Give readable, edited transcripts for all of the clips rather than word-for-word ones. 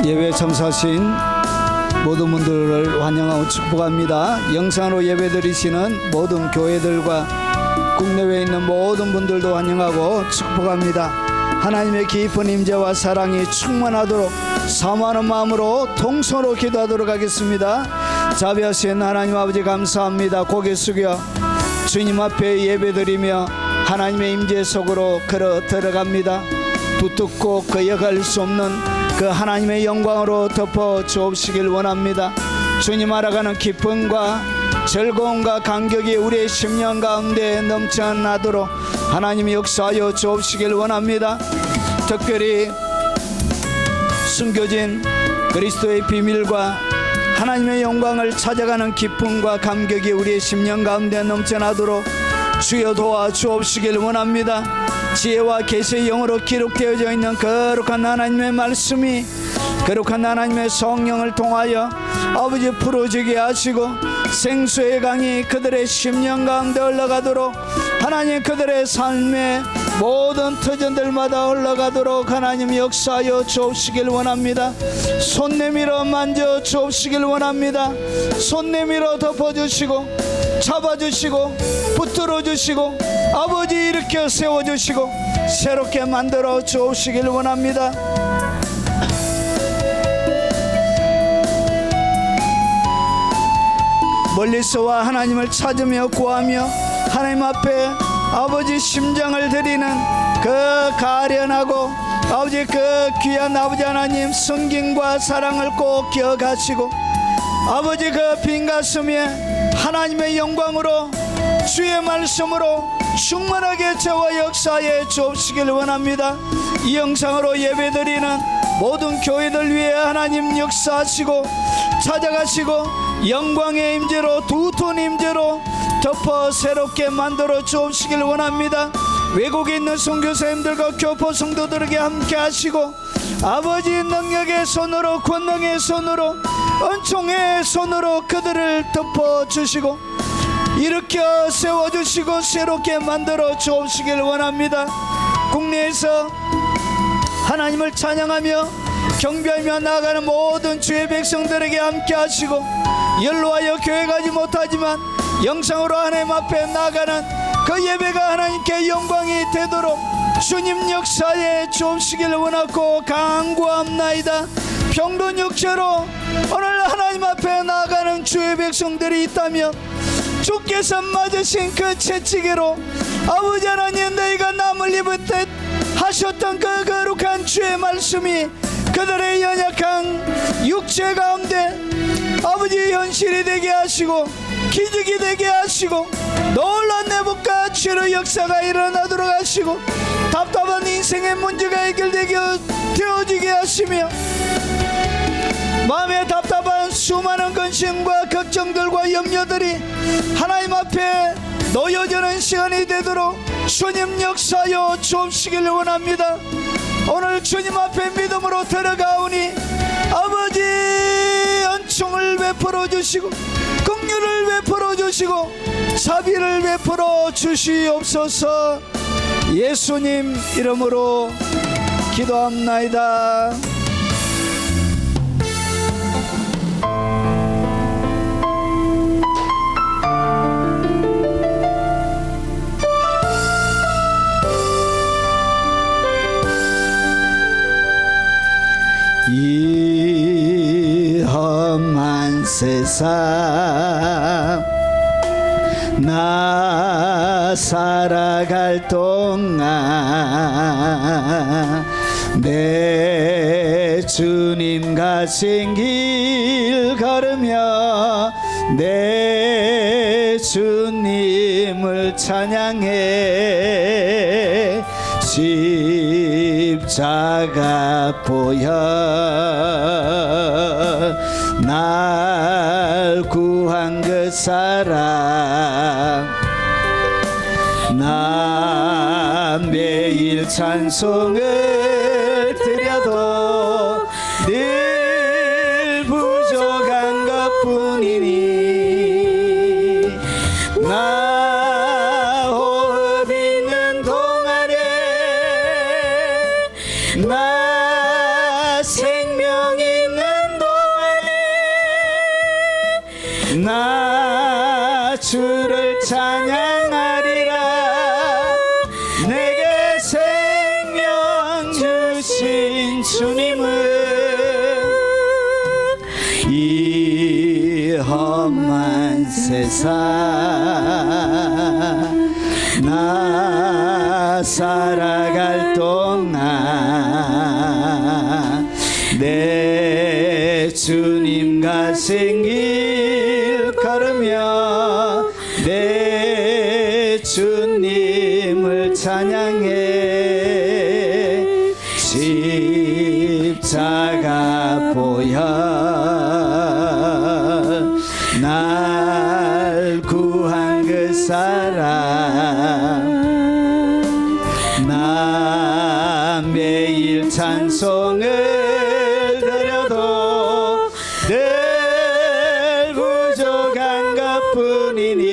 예배 참석하신 모든 분들을 환영하고 축복합니다. 영상으로 예배드리시는 모든 교회들과 국내외에 있는 모든 분들도 환영하고 축복합니다. 하나님의 깊은 임재와 사랑이 충만하도록 사모하는 마음으로 통성으로 기도하도록 하겠습니다. 자비하신 하나님 아버지 감사합니다. 고개 숙여 주님 앞에 예배드리며 하나님의 임재 속으로 걸어 들어갑니다. 두텁고 거역할 수 없는 그 하나님의 영광으로 덮어 주옵시길 원합니다. 주님 알아가는 기쁨과 즐거움과 감격이 우리의 심령 가운데 넘쳐나도록 하나님이 역사하여 주옵시길 원합니다. 특별히 숨겨진 그리스도의 비밀과 하나님의 영광을 찾아가는 기쁨과 감격이 우리의 심령 가운데 넘쳐나도록 주여 도와 주옵시길 원합니다. 지혜와 계시의 영으로 기록되어져 있는 거룩한 하나님의 말씀이 거룩한 하나님의 성령을 통하여 아버지 풀어지게 하시고 생수의 강이 그들의 심령 가운데 흘러가도록 하나님 그들의 삶의 모든 터전들마다 흘러가도록 하나님 역사하여 주옵시길 원합니다. 손 내밀어 만져 주옵시길 원합니다. 손 내밀어 덮어주시고 잡아주시고 붙들어 주시고 아버지 일으켜 세워주시고 새롭게 만들어 주옵시길 원합니다. 멀리서와 하나님을 찾으며 구하며 하나님 앞에 아버지 심장을 드리는 그 가련하고 아버지 그 귀한 아버지 하나님 성김과 사랑을 꼭 기억하시고 아버지 그 빈 가슴에 하나님의 영광으로 주의 말씀으로 충만하게 저와 역사에 주옵시길 원합니다. 이 영상으로 예배드리는 모든 교회들 위해 하나님 역사하시고 찾아가시고 영광의 임재로 두터운 임재로 덮어 새롭게 만들어 주옵시길 원합니다. 외국에 있는 선교사님들과 교포 성도들에게 함께 하시고 아버지 능력의 손으로 권능의 손으로 은총의 손으로 그들을 덮어주시고 일으켜 세워주시고 새롭게 만들어 주옵시길 원합니다. 국내에서 하나님을 찬양하며 경배하며 나아가는 모든 주의 백성들에게 함께 하시고 연로하여 교회 가지 못하지만 영상으로 하나님 앞에 나아가는 그 예배가 하나님께 영광이 되도록 주님 역사에 주옵시길 원하고 간구합나이다. 병든 육체로 오늘 하나님 앞에 나아가는 주의 백성들이 있다면 주께서 맞으신 그 채찍으로 아버지 하나님 너희가 남을 입을 때 하셨던 그 거룩한 주의 말씀이 그들의 연약한 육체 가운데 아버지 현실이 되게 하시고 기적이 되게 하시고 놀라운 내복과 치료 역사가 일어나도록 하시고 답답한 인생의 문제가 해결되게 되어지게 하시며 마음에 답답한 수많은 근심과 걱정들과 염려들이 하나님 앞에 놓여지는 시간이 되도록 주님 역사하여 주옵시길 원합니다. 오늘 주님 앞에 믿음으로 들어가오니 아버지 은총을 베풀어 주시고 긍휼을 베풀어 주시고 자비를 베풀어 주시옵소서. 예수님 이름으로 기도합나이다. 이 험한 세상 나 살아갈 동안 내 주님 가신 길 걸으며 내 주님을 찬양해 십자가 보혈 날 구한 그 사랑 나 매일 찬송을 드려도 늘 부족한 것뿐이니 나 호흡 있는 동안에 나 생명이 주를 찬양하리라. 내게 생명 주신 주님을 이 험한 세상 나 살아갈 동안 내 주님과 생길 걸으며 내 주님을 찬양해. 십자가 보혈 날 구한 그 사랑 나 매일 찬송을 드려도 늘 부족한 것뿐이니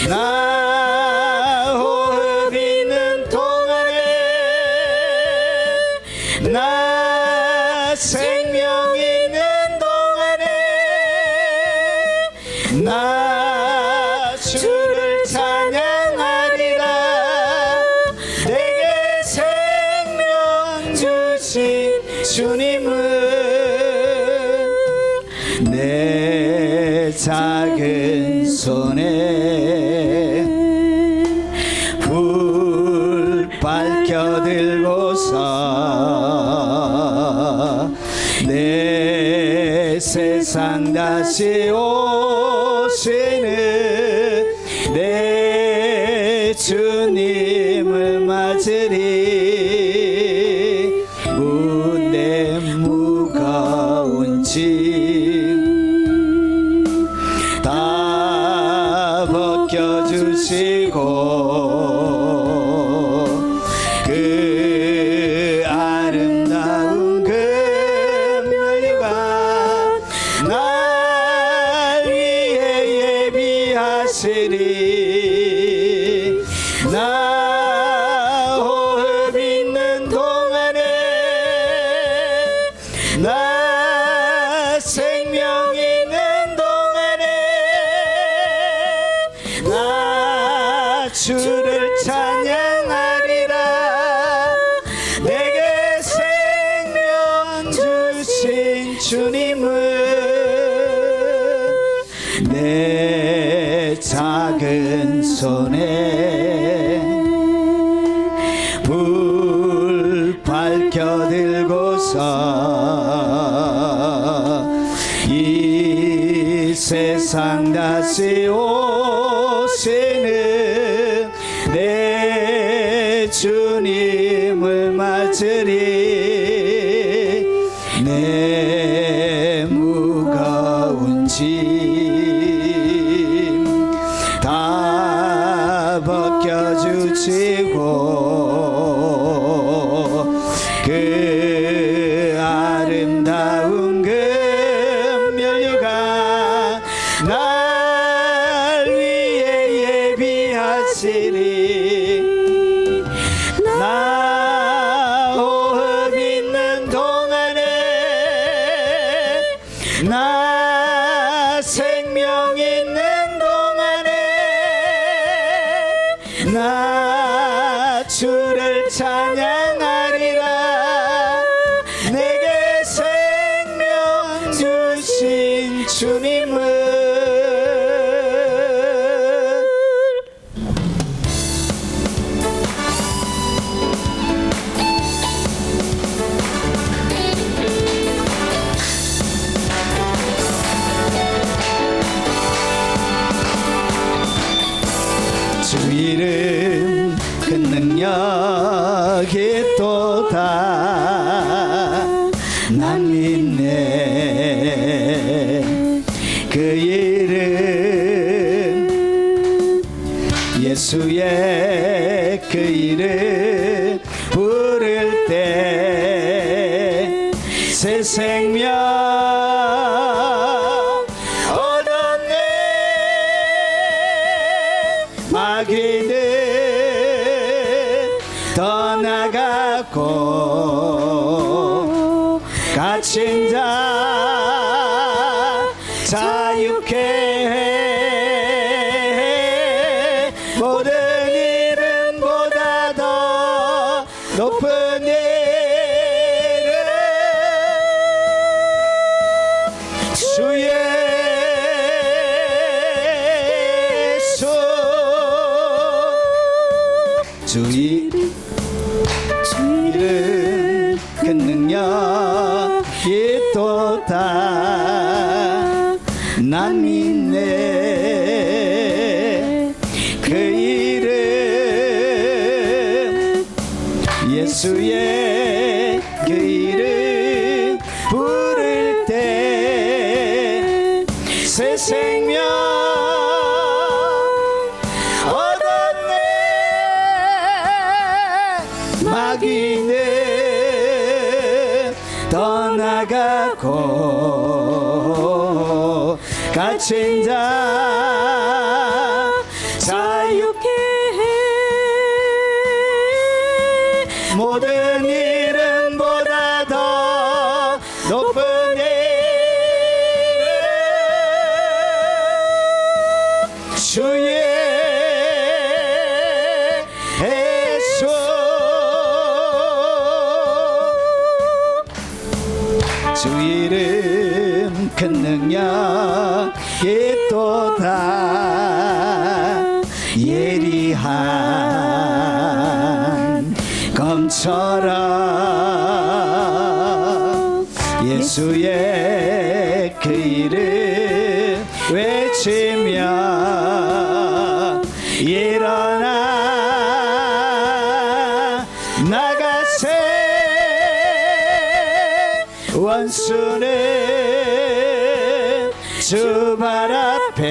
나 호흡 있는 동안에 나 생명 있는 동안에 나 주를 찬양하리라. 내게 생명 주신 주님을 내 작은 손에 불 밝혀 들고서 내 세상 다시 오시는 내 주님을 맞으리. 무대 무거운 짐 다 벗겨주시고 그 아름다운 금면류관 날 위해 예비하시리. 나 호흡 있는 동안에 나 생명 있는 동안에 나 주를 찬양하리라. 내게 생명 주신 주님을 내 작은 손에 불 밝혀 들고서 이 세상 다시 오시는 내 주님을 맞으리. 내 무거운 짐 다 벗겨주시고 그 아름다운 금면류관 날 위해 예비하시리. 나 호흡 있는 동안에 나 생명 있는 동안에 나 주를 찬양하리라. 내게 생명 주신 주님을 주 이름 그 능력이 또다 난 믿네. 그 이름 예수의 그 이름 부를 때 새 생명 얻었네. 마귀는 떠나가고 갇힌 자 자유케 그 능력이 또다 난 믿네 그 이름 예수의 그 이름 부를 때 새 생명 얻었네 마귀는 떠나가고 갇힌 자 자유케 해 모든 이름보다 더 높은 주의 예수 주 이름 큰 능력이 또다 예리한 검처럼 예수의 그 이름 외치며 일어나 나가세 원수는 주 발 앞에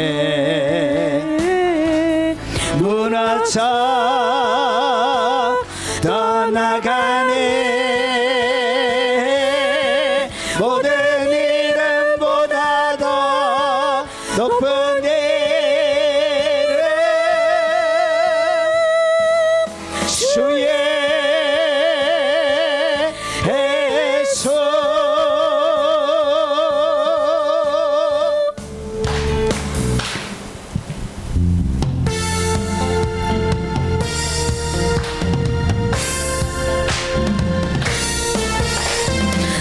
무너져 떠나가네 모든 이름보다 더 높은 이름 주의 예수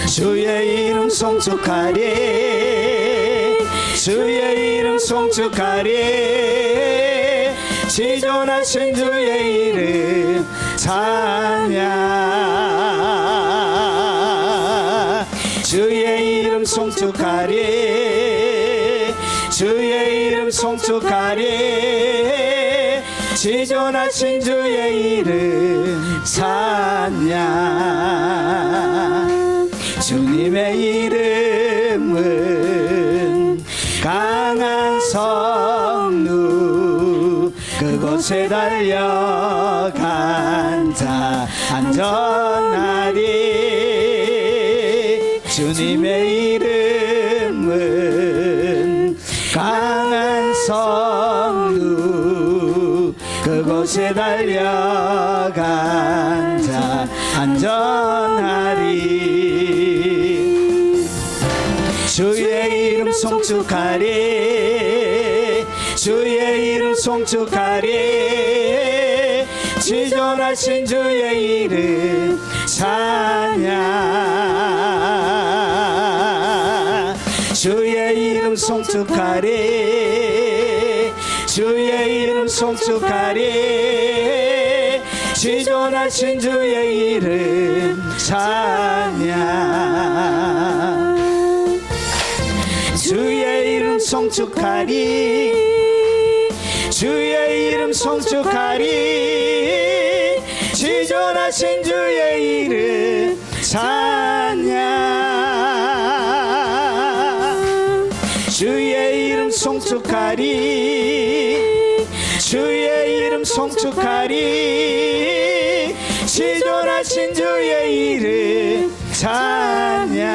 주의 이름 송축하리 주의 이름 송축하리 지존하신 주의 이름 찬양 주의 이름 송축하리 주의 이름 송축하리 지존하신 주의 이름 찬양 주님의 이름은 강한 성루 그곳에 달려간 자 안전하리 주님의 이름은 강한 성루 그곳에 달려간 자 안전하리 주의 이름 송축하리 주의 이름 송축하리 지존하신 주의 이름 찬양 주의 이름 송축하리 주의 이름 송축하리 지존하신 주의 이름 찬양 주의 이름 송축하리 주의 이름 송축하리 지존하신 주의 이름 찬양 주의 이름 송축하리 주의 이름 송축하리 지존하신 주의 이름 찬양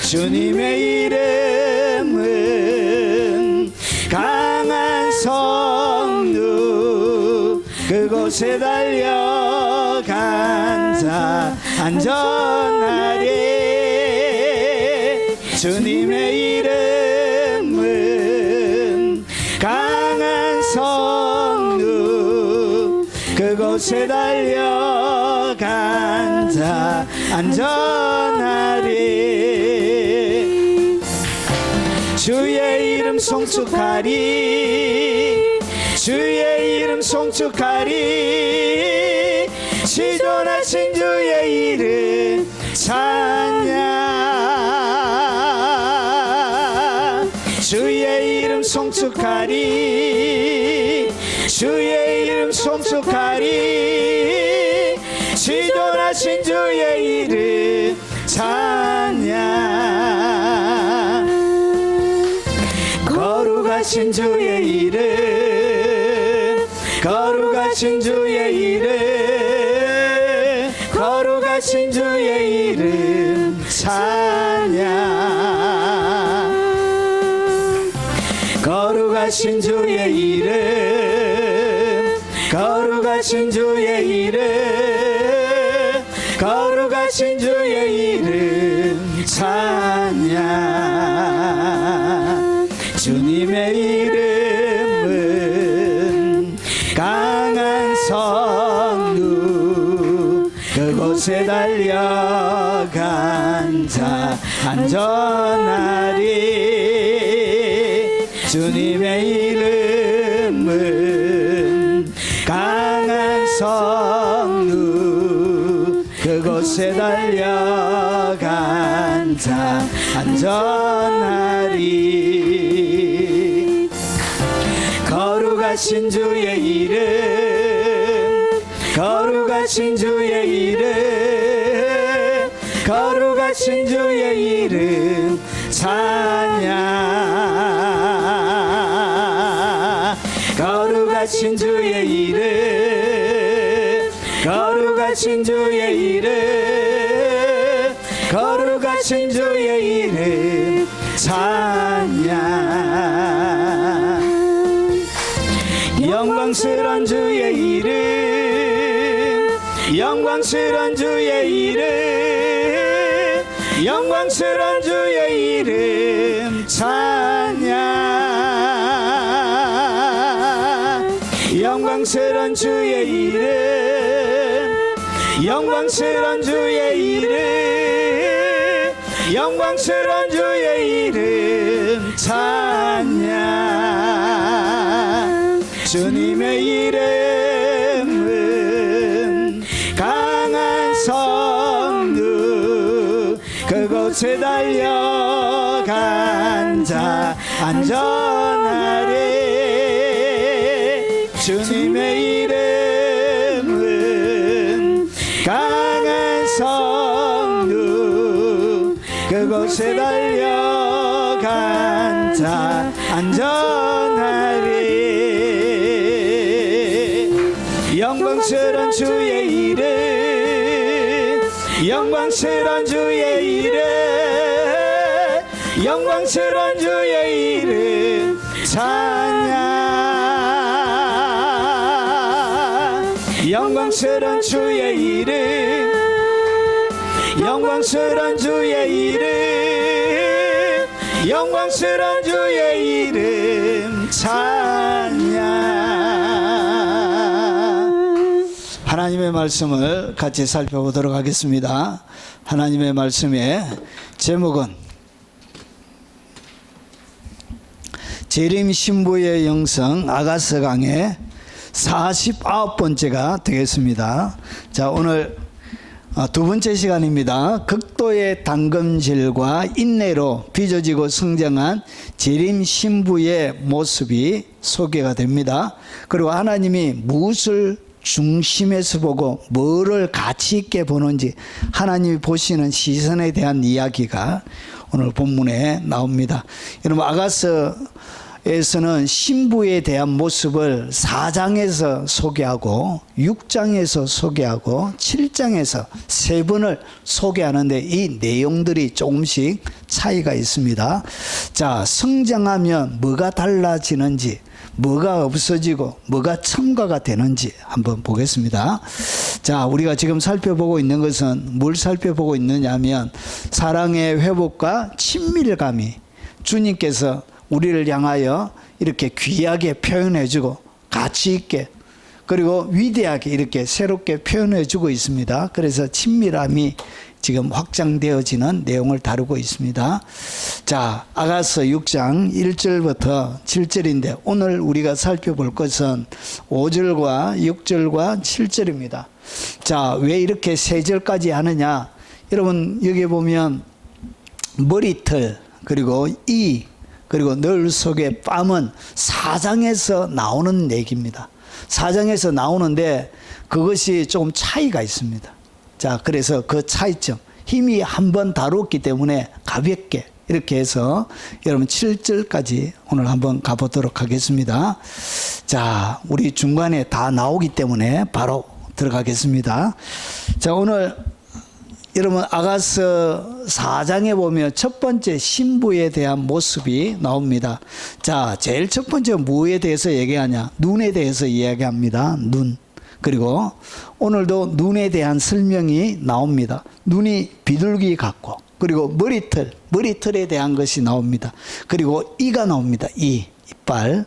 주님의 이름은 강한 성루 그곳에 달려간 자 안전하리 주님의 이름은 강한 성루 그곳에 달려간 자 안전하리 주의 이름 송축하리 주의 이름 송축하리 지존하신 주의 이름 찬양. 주의 이름 송축하리, 주의 이름 송축하리. 지존하신 주의 이름 찬양. 거룩하신 주의 이름, 거룩하신 주의 이름, 거룩하신 주의 이름 찬양. 거룩하신 주의 이름, 거룩하신 주의 이름, 거룩하신 주의 이름 찬양. 주님의 이름은 강한 성루, 그곳에 달려간 자 안전하리. 주님의 이름은 강한 성루, 그곳에 달려간 자 안전하리. 거룩하신 주의 이름, 거룩하신 주의 이름, 거룩하신 주의 이름 찬양. 거룩하신 주의 이름, 거룩하신 주의 이름, 거룩하신 주의 이름 찬양. 영광스러운 주의 이름, 영광스러운 주의 이름, 영광스러운 주의 이름 찬양. 영광스러운 주의 이름, 영광스러운 주의 이름, 영광스러운 주의 이름 찬양. 주님의 이름은 강한 성루, 그곳에 달려간 자 안전하리. 주님의 이름은 강한 성루, 그곳에 달려간 자 안전하리. 영광스러운 주의 이름, 영광스러운 주의 이름, 영광스러운 주의 이름 찬양. 영광스러운 주의 이름, 영광스러운 주의 이름, 영광스러운 주의 이름 찬양. 하나님의 말씀을 같이 살펴보도록 하겠습니다. 하나님의 말씀의 제목은 재림 신부의 영성 아가서 강의 49번째가 되겠습니다. 자, 오늘 두 번째 시간입니다. 극도의 당금질과 인내로 빚어지고 성장한 재림 신부의 모습이 소개가 됩니다. 그리고 하나님이 무엇을 중심에서 보고 뭐를 가치 있게 보는지 하나님이 보시는 시선에 대한 이야기가 오늘 본문에 나옵니다. 여러분, 아가서에서는 신부에 대한 모습을 4장에서 소개하고 6장에서 소개하고 7장에서 3번을 소개하는데 이 내용들이 조금씩 차이가 있습니다. 자, 성장하면 뭐가 달라지는지, 뭐가 없어지고 뭐가 첨가가 되는지 한번 보겠습니다. 자, 우리가 지금 살펴보고 있는 것은 뭘 살펴보고 있느냐 하면 사랑의 회복과 친밀감이 주님께서 우리를 향하여 이렇게 귀하게 표현해주고 가치 있게 그리고 위대하게 이렇게 새롭게 표현해주고 있습니다. 그래서 친밀함이 지금 확장되어지는 내용을 다루고 있습니다. 자, 아가서 6장 1절부터 7절인데 오늘 우리가 살펴볼 것은 5절과 6절과 7절입니다. 자, 왜 이렇게 세 절까지 하느냐? 여러분 여기 보면 머리털 그리고 이 그리고 늘 속의 뺨은 4장에서 나오는 얘기입니다. 4장에서 나오는데 그것이 조금 차이가 있습니다. 자, 그래서 그 차이점, 힘이 한 번 다뤘기 때문에 가볍게 이렇게 해서 여러분 7절까지 오늘 한번 가보도록 하겠습니다. 자, 우리 중간에 다 나오기 때문에 바로 들어가겠습니다. 자, 오늘 여러분 아가서 4장에 보면 첫 번째 신부에 대한 모습이 나옵니다. 자, 제일 첫 번째 뭐에 대해서 얘기하냐? 눈에 대해서 이야기합니다. 눈. 그리고 오늘도 눈에 대한 설명이 나옵니다. 눈이 비둘기 같고, 그리고 머리털에 대한 것이 나옵니다. 그리고 이가 나옵니다. 이빨.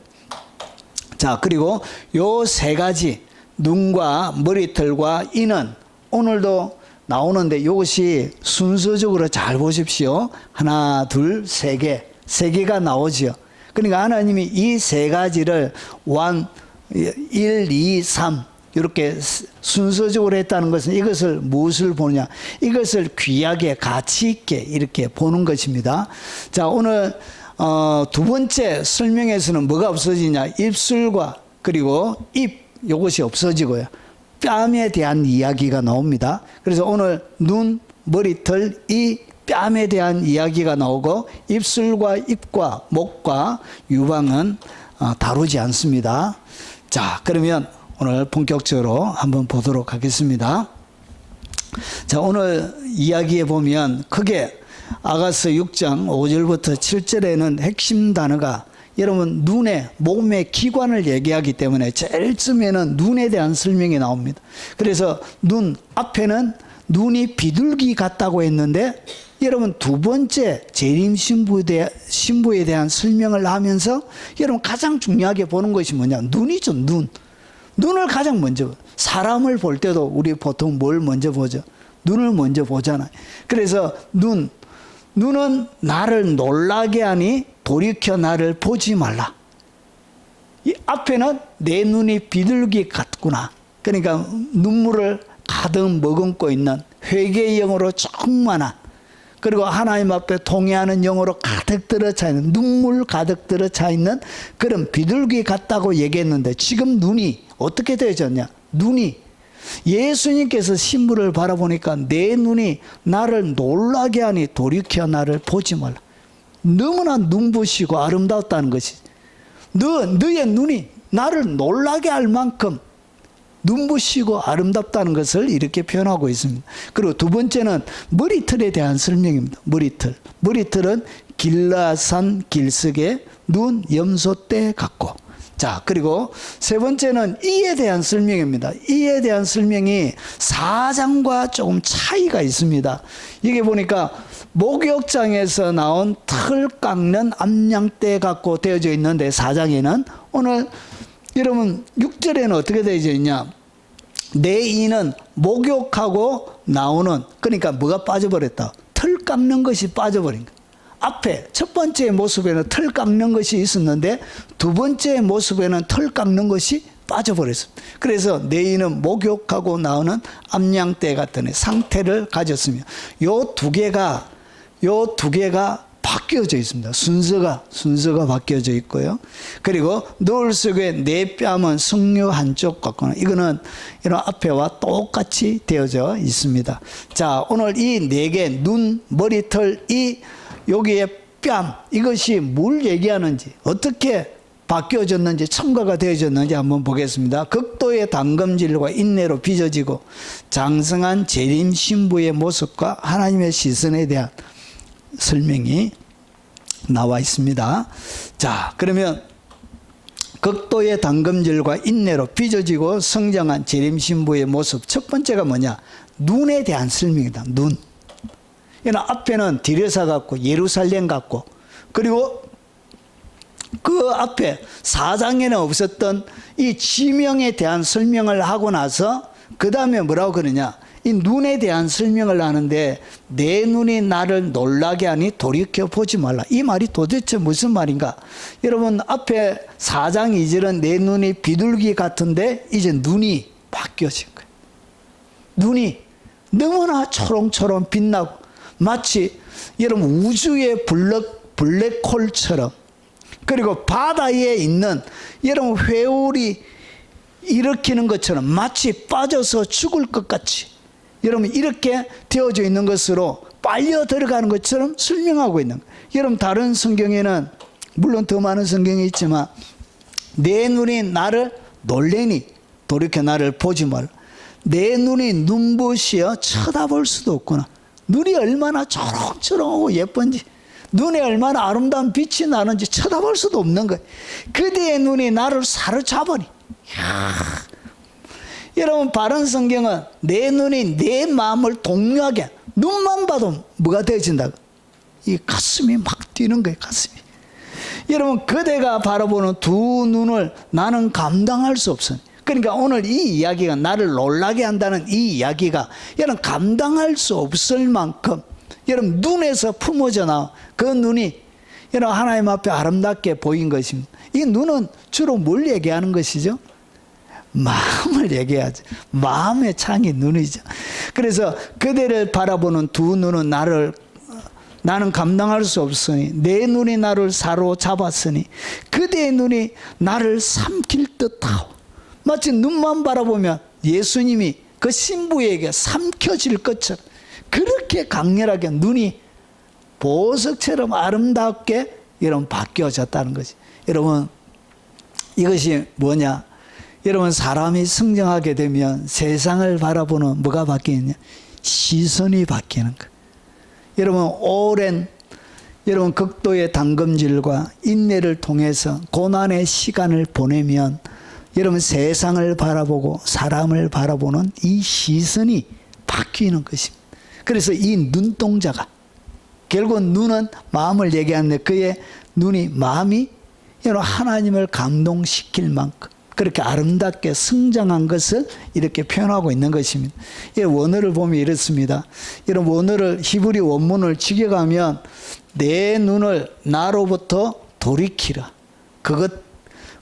자, 그리고 요 세 가지 눈과 머리털과 이는 오늘도 나오는데 이것이 순서적으로 잘 보십시오. 하나, 둘, 세 개가 나오지요. 그러니까 하나님이 이 세 가지를 1, 2, 3 이렇게 순서적으로 했다는 것은 이것을 무엇을 보느냐? 이것을 귀하게 가치 있게 이렇게 보는 것입니다. 자, 오늘 두 번째 설명에서는 뭐가 없어지냐? 입술과 그리고 입 이것이 없어지고요. 뺨에 대한 이야기가 나옵니다. 그래서 오늘 눈, 머리털, 이 뺨에 대한 이야기가 나오고 입술과 입과 목과 유방은 다루지 않습니다. 자, 그러면 오늘 본격적으로 한번 보도록 하겠습니다. 자, 오늘 이야기에 보면 크게 아가서 6장 5절부터 7절에는 핵심 단어가 여러분 눈의 몸의 기관을 얘기하기 때문에 제일 처음에는 눈에 대한 설명이 나옵니다. 그래서 눈 앞에는 눈이 비둘기 같다고 했는데 여러분 두 번째 재림 신부에 대한 설명을 하면서 여러분 가장 중요하게 보는 것이 뭐냐? 눈이죠. 눈을 가장 먼저 봐요. 사람을 볼 때도 우리 보통 뭘 먼저 보죠? 눈을 먼저 보잖아요. 그래서 눈은 나를 놀라게 하니 돌이켜 나를 보지 말라. 이 앞에는 내 눈이 비둘기 같구나. 그러니까 눈물을 가득 머금고 있는 회개의 영으로 충만한, 그리고 하나님 앞에 통회하는 영으로 가득 들어차 있는, 눈물 가득 들어차 있는 그런 비둘기 같다고 얘기했는데 지금 눈이 어떻게 되어졌냐? 눈이 예수님께서 신부를 바라보니까 내 눈이 나를 놀라게 하니 돌이켜 나를 보지 말라. 너무나 눈부시고 아름다웠다는 것이, 너의 눈이 나를 놀라게 할 만큼 눈부시고 아름답다는 것을 이렇게 표현하고 있습니다. 그리고 두 번째는 머리털에 대한 설명입니다. 머리털은 길라산 길석에 눈 염소떼 같고, 자, 그리고 세 번째는 이에 대한 설명입니다. 이에 대한 설명이 4장과 조금 차이가 있습니다. 이게 보니까 목욕장에서 나온 털 깎는 암양떼 갖고 되어져 있는데 4장에는 오늘 여러분 6절에는 어떻게 되어져 있냐? 내 이는 목욕하고 나오는, 그러니까 뭐가 빠져버렸다? 털 깎는 것이 빠져버린 거예요. 앞에 첫 번째 모습에는 털 깎는 것이 있었는데 두 번째 모습에는 털 깎는 것이 빠져버렸습니다. 그래서 내 이는 목욕하고 나오는 암양떼 같은 상태를 가졌으며 요 두 개가 바뀌어져 있습니다. 순서가 바뀌어져 있고요. 그리고 노을 속에 내 뺨은 승려 한쪽 같거나, 이거는 이런 앞에와 똑같이 되어져 있습니다. 자, 오늘 이 네 개, 눈, 머리털, 여기에 뺨, 이것이 뭘 얘기하는지, 어떻게 바뀌어졌는지, 첨가가 되어졌는지 한번 보겠습니다. 극도의 담금질과 인내로 빚어지고 장성한 재림 신부의 모습과 하나님의 시선에 대한 설명이 나와 있습니다. 자, 그러면 극도의 담금질과 인내로 빚어지고 성장한 재림 신부의 모습, 첫 번째가 뭐냐? 눈에 대한 설명이다. 눈. 앞에는 디레사 같고 예루살렘 같고, 그리고 그 앞에 4장에는 없었던 이 지명에 대한 설명을 하고 나서 그 다음에 뭐라고 그러냐? 이 눈에 대한 설명을 하는데 내 눈이 나를 놀라게 하니 돌이켜 보지 말라. 이 말이 도대체 무슨 말인가? 여러분 앞에 4장 2절은 내 눈이 비둘기 같은데 이제 눈이 바뀌어진 거예요. 눈이 너무나 초롱초롱 빛나고 마치 여러분 우주의 블랙홀처럼, 그리고 바다에 있는 여러분 회오리 일으키는 것처럼 마치 빠져서 죽을 것 같이 여러분 이렇게 되어져 있는 것으로 빨려 들어가는 것처럼 설명하고 있는 거예요. 여러분 다른 성경에는 물론 더 많은 성경이 있지만 내 눈이 나를 놀래니 돌이켜 나를 보지 말라. 내 눈이 눈부시어 쳐다볼 수도 없구나. 눈이 얼마나 초롱초롱하고 예쁜지, 눈에 얼마나 아름다운 빛이 나는지 쳐다볼 수도 없는 거예요. 그대의 눈이 나를 사로잡으니. 여러분 바른 성경은 내 눈이 내 마음을 동요하게, 눈만 봐도 뭐가 되어진다고? 이 가슴이 막 뛰는 거예요. 가슴이. 여러분 그대가 바라보는 두 눈을 나는 감당할 수 없어요. 그러니까 오늘 이 이야기가, 나를 놀라게 한다는 이 이야기가 여러분 감당할 수 없을 만큼 여러분 눈에서 품어져 나와 그 눈이 여러분 하나님 앞에 아름답게 보인 것입니다. 이 눈은 주로 뭘 얘기하는 것이죠? 마음을 얘기하죠. 마음의 창이 눈이죠. 그래서 그대를 바라보는 두 눈은 나는 감당할 수 없으니 내 눈이 나를 사로잡았으니 그대의 눈이 나를 삼킬 듯하오. 마치 눈만 바라보면 예수님이 그 신부에게 삼켜질 것처럼 그렇게 강렬하게 눈이 보석처럼 아름답게 여러분 바뀌어졌다는 거지. 여러분 이것이 뭐냐? 여러분 사람이 성장하게 되면 세상을 바라보는 뭐가 바뀌느냐? 시선이 바뀌는 거예요. 여러분 오랜 여러분 극도의 담금질과 인내를 통해서 고난의 시간을 보내면 여러분 세상을 바라보고 사람을 바라보는 이 시선이 바뀌는 것입니다. 그래서 이 눈동자가 결국 눈은 마음을 얘기하는데 그의 눈이 마음이 여러분 하나님을 감동시킬 만큼 그렇게 아름답게 성장한 것을 이렇게 표현하고 있는 것입니다. 이 원어를 보면 이렇습니다. 이런 원어를 히브리 원문을 직역하면 내 눈을 나로부터 돌이키라.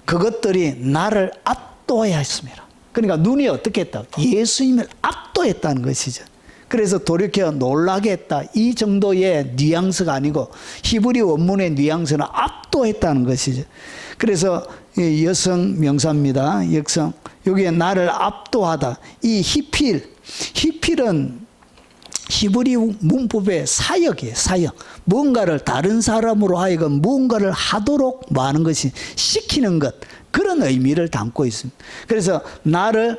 그것들이 나를 압도하였습니다. 그러니까 눈이 어떻게 했다? 예수님을 압도했다는 것이죠. 그래서 돌이켜 놀라게 했다. 이 정도의 뉘앙스가 아니고 히브리 원문의 뉘앙스는 압도했다는 것이죠. 그래서 여성 명사입니다. 여성. 여기에 나를 압도하다. 이 히필은 히브리 문법의 사역이에요. 사역. 뭔가를 다른 사람으로 하여금 무언가를 하도록 많은 것이 시키는 것, 그런 의미를 담고 있습니다. 그래서 나를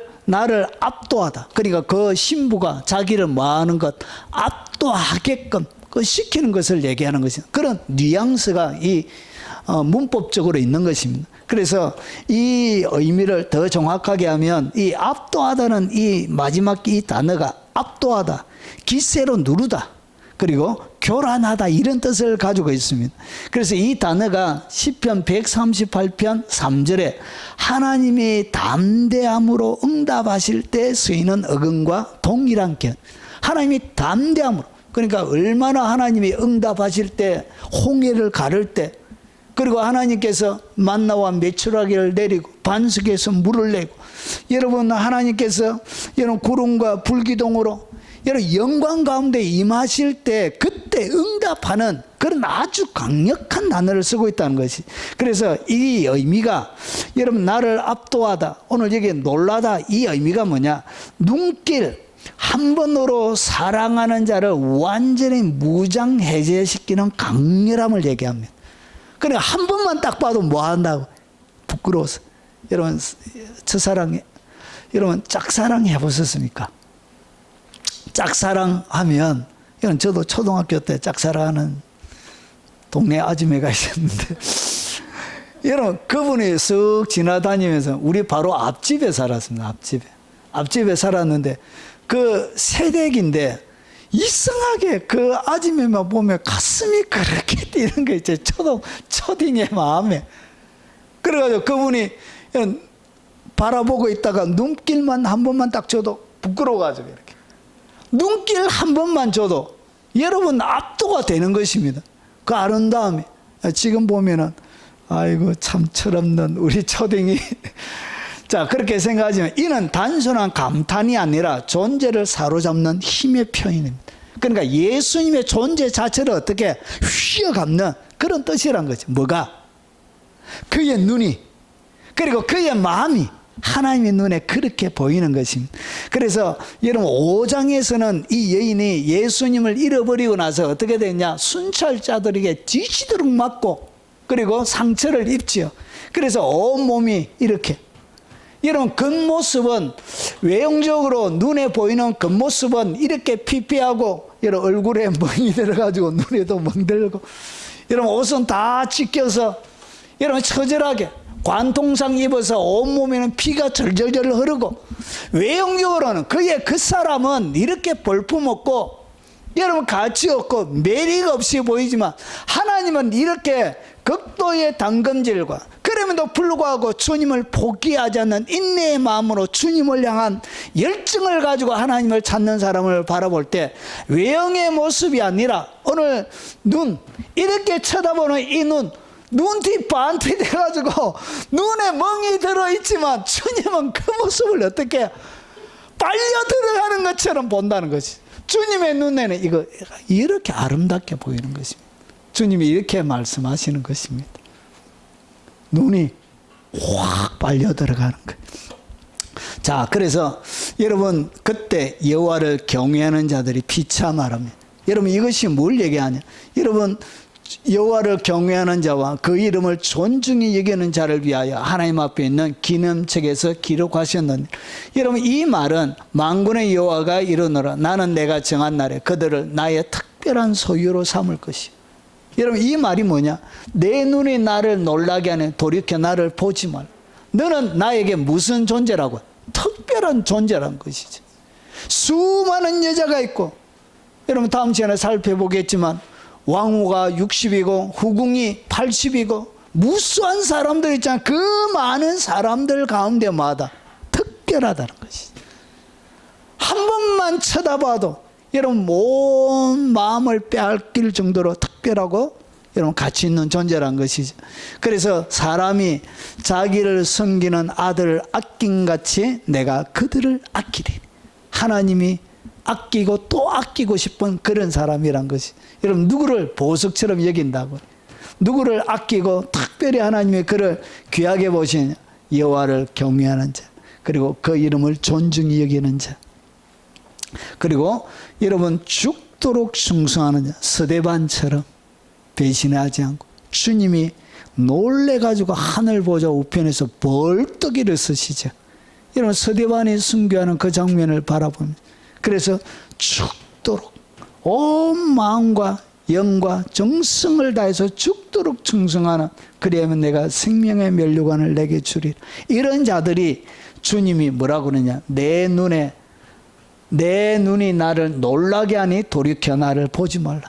압도하다. 그러니까 그 신부가 자기를 뭐하는 것 압도하게끔 그 시키는 것을 얘기하는 것이 그런 뉘앙스가 이 문법적으로 있는 것입니다. 그래서 이 의미를 더 정확하게 하면 이 압도하다는 이 마지막 이 단어가 압도하다, 기세로 누르다, 그리고 교란하다 이런 뜻을 가지고 있습니다. 그래서 이 단어가 시편 138편 3절에 하나님이 담대함으로 응답하실 때 쓰이는 어근과 동일한 견. 하나님이 담대함으로, 그러니까 얼마나 하나님이 응답하실 때 홍해를 가를 때, 그리고 하나님께서 만나와 메추라기를 내리고 반석에서 물을 내고, 여러분 하나님께서 여러분 구름과 불기둥으로 여러분 영광 가운데 임하실 때 그때 응답하는 그런 아주 강력한 단어를 쓰고 있다는 것이. 그래서 이 의미가 여러분 나를 압도하다, 오늘 여기 놀라다, 이 의미가 뭐냐? 눈길 한 번으로 사랑하는 자를 완전히 무장해제시키는 강렬함을 얘기합니다. 그러니까 한 번만 딱 봐도 뭐 한다고? 부끄러워서. 여러분 첫사랑, 여러분 짝사랑 해보셨습니까? 짝사랑하면, 이건 저도 초등학교 때 짝사랑하는 동네 아줌매가 있었는데 여러분 그분이 쓱 지나다니면서 우리 바로 앞집에 살았습니다. 앞집에 살았는데 그 새댁인데 이상하게 그 아줌매만 보면 가슴이 그렇게 뛰는 거 있죠. 초딩의 마음에. 그래가지고 그분이 바라보고 있다가 눈길만 한 번만 딱 줘도 부끄러워가지고 이렇게 눈길 한 번만 줘도 여러분 압도가 되는 것입니다. 그 아름다움이. 지금 보면은 아이고 참 철없는 우리 초딩이 자, 그렇게 생각하지만 이는 단순한 감탄이 아니라 존재를 사로잡는 힘의 표현입니다. 그러니까 예수님의 존재 자체를 어떻게 휘어감는 그런 뜻이란 거죠. 뭐가? 그의 눈이, 그리고 그의 마음이 하나님의 눈에 그렇게 보이는 것입니다. 그래서 여러분 5장에서는 이 여인이 예수님을 잃어버리고 나서 어떻게 됐냐? 순찰자들에게 지치도록 맞고 그리고 상처를 입지요. 그래서 온몸이 이렇게, 여러분 겉모습은, 외형적으로 눈에 보이는 겉모습은 이렇게 피피하고, 여러분 얼굴에 멍이 들어가지고 눈에도 멍들고, 여러분 옷은 다 찢겨서, 여러분 처절하게 관통상 입어서 온몸에는 피가 절절절 흐르고, 외형적으로는 그의 그 사람은 이렇게 볼품없고 여러분 가치 없고 매력 없이 보이지만, 하나님은 이렇게 극도의 당근질과 그럼에도 불구하고 주님을 포기하지 않는 인내의 마음으로 주님을 향한 열정을 가지고 하나님을 찾는 사람을 바라볼 때, 외형의 모습이 아니라 오늘 눈, 이렇게 쳐다보는 이 눈티 반티 돼가지고 눈에 멍이 들어있지만 주님은 그 모습을 어떻게 빨려 들어가는 것처럼 본다는 것이, 주님의 눈에는 이거 이렇게 아름답게 보이는 것입니다. 주님이 이렇게 말씀하시는 것입니다. 눈이 확 빨려 들어가는 거예요. 자, 그래서 여러분 그때 여호와를 경외하는 자들이 비참하랍니다. 여러분 이것이 뭘 얘기하냐? 여러분 여호와를 경외하는 자와 그 이름을 존중히 여기는 자를 위하여 하나님 앞에 있는 기념책에서 기록하셨느니라. 여러분 이 말은 만군의 여호와가 이르노라. 나는 내가 정한 날에 그들을 나의 특별한 소유로 삼을 것이요. 여러분 이 말이 뭐냐? 내 눈이 나를 놀라게 하네. 돌이켜 나를 보지 말라. 너는 나에게 무슨 존재라고? 특별한 존재란 것이죠. 수많은 여자가 있고, 여러분 다음 시간에 살펴보겠지만 왕후가 60이고 후궁이 80이고 무수한 사람들 있잖아요. 그 많은 사람들 가운데마다 특별하다는 것이죠. 한 번만 쳐다봐도 여러분 온 마음을 빼앗길 정도로 특별하고 여러분 가치 있는 존재란 것이죠. 그래서 사람이 자기를 섬기는 아들을 아낀같이 내가 그들을 아끼리니, 하나님이 아끼고 또 아끼고 싶은 그런 사람이란 것이, 여러분 누구를 보석처럼 여긴다고, 누구를 아끼고 특별히 하나님의 그를 귀하게 보시느냐? 여호와를 경외하는 자, 그리고 그 이름을 존중히 여기는 자, 그리고 여러분 죽도록 충성하는 자, 스데반처럼 배신하지 않고, 주님이 놀래가지고 하늘 보좌 우편에서 벌떡 일어서시죠. 여러분 스데반이 순교하는 그 장면을 바라보면, 그래서 죽도록 온 마음과 영과 정성을 다해서 죽도록 충성하는, 그리하면 내가 생명의 면류관을 내게 주리라. 이런 자들이 주님이 뭐라고 그러냐? 내 눈이 나를 놀라게 하니 돌이켜 나를 보지 말라.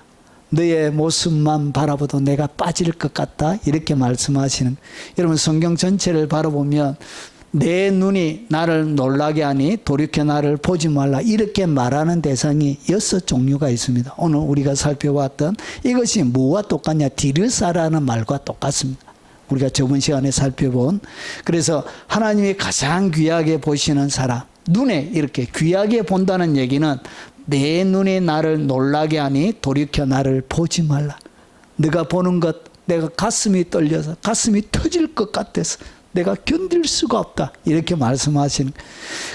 너의 모습만 바라봐도 내가 빠질 것 같다, 이렇게 말씀하시는. 여러분 성경 전체를 바라보면 내 눈이 나를 놀라게 하니 돌이켜 나를 보지 말라, 이렇게 말하는 대상이 6종류가 있습니다. 오늘 우리가 살펴봤던 이것이 뭐와 똑같냐? 디르사라는 말과 똑같습니다. 우리가 저번 시간에 살펴본. 그래서 하나님이 가장 귀하게 보시는 사람, 눈에 이렇게 귀하게 본다는 얘기는 내 눈이 나를 놀라게 하니 돌이켜 나를 보지 말라. 네가 보는 것, 내가 가슴이 떨려서 가슴이 터질 것 같아서 내가 견딜 수가 없다, 이렇게 말씀하시는.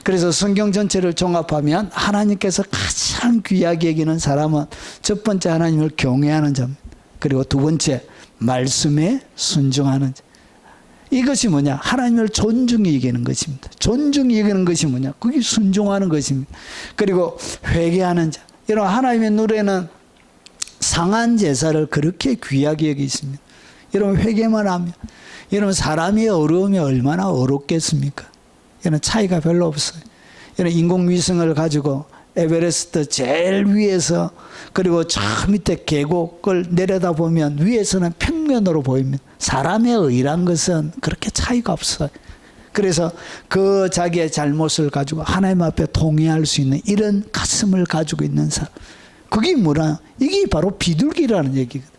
그래서 성경 전체를 종합하면 하나님께서 가장 귀하게 여기는 사람은 첫 번째 하나님을 경외하는 자입니다. 그리고 두 번째 말씀에 순종하는 자. 이것이 뭐냐? 하나님을 존중히 여기는 것입니다. 존중히 여기는 것이 뭐냐? 그게 순종하는 것입니다. 그리고 회개하는 자. 여러분 하나님의 눈에는 상한 제사를 그렇게 귀하게 여기 있습니다. 여러분 회개만 하면, 여러분 사람이 어려움이 얼마나 어렵겠습니까? 여러분 차이가 별로 없어요. 여러분 인공위성을 가지고 에베레스트 제일 위에서, 그리고 저 밑에 계곡을 내려다보면 위에서는 평면으로 보입니다. 사람의 의란 것은 그렇게 차이가 없어요. 그래서 그 자기의 잘못을 가지고 하나님 앞에 통회할 수 있는 이런 가슴을 가지고 있는 사람, 그게 뭐라? 이게 바로 비둘기라는 얘기거든요.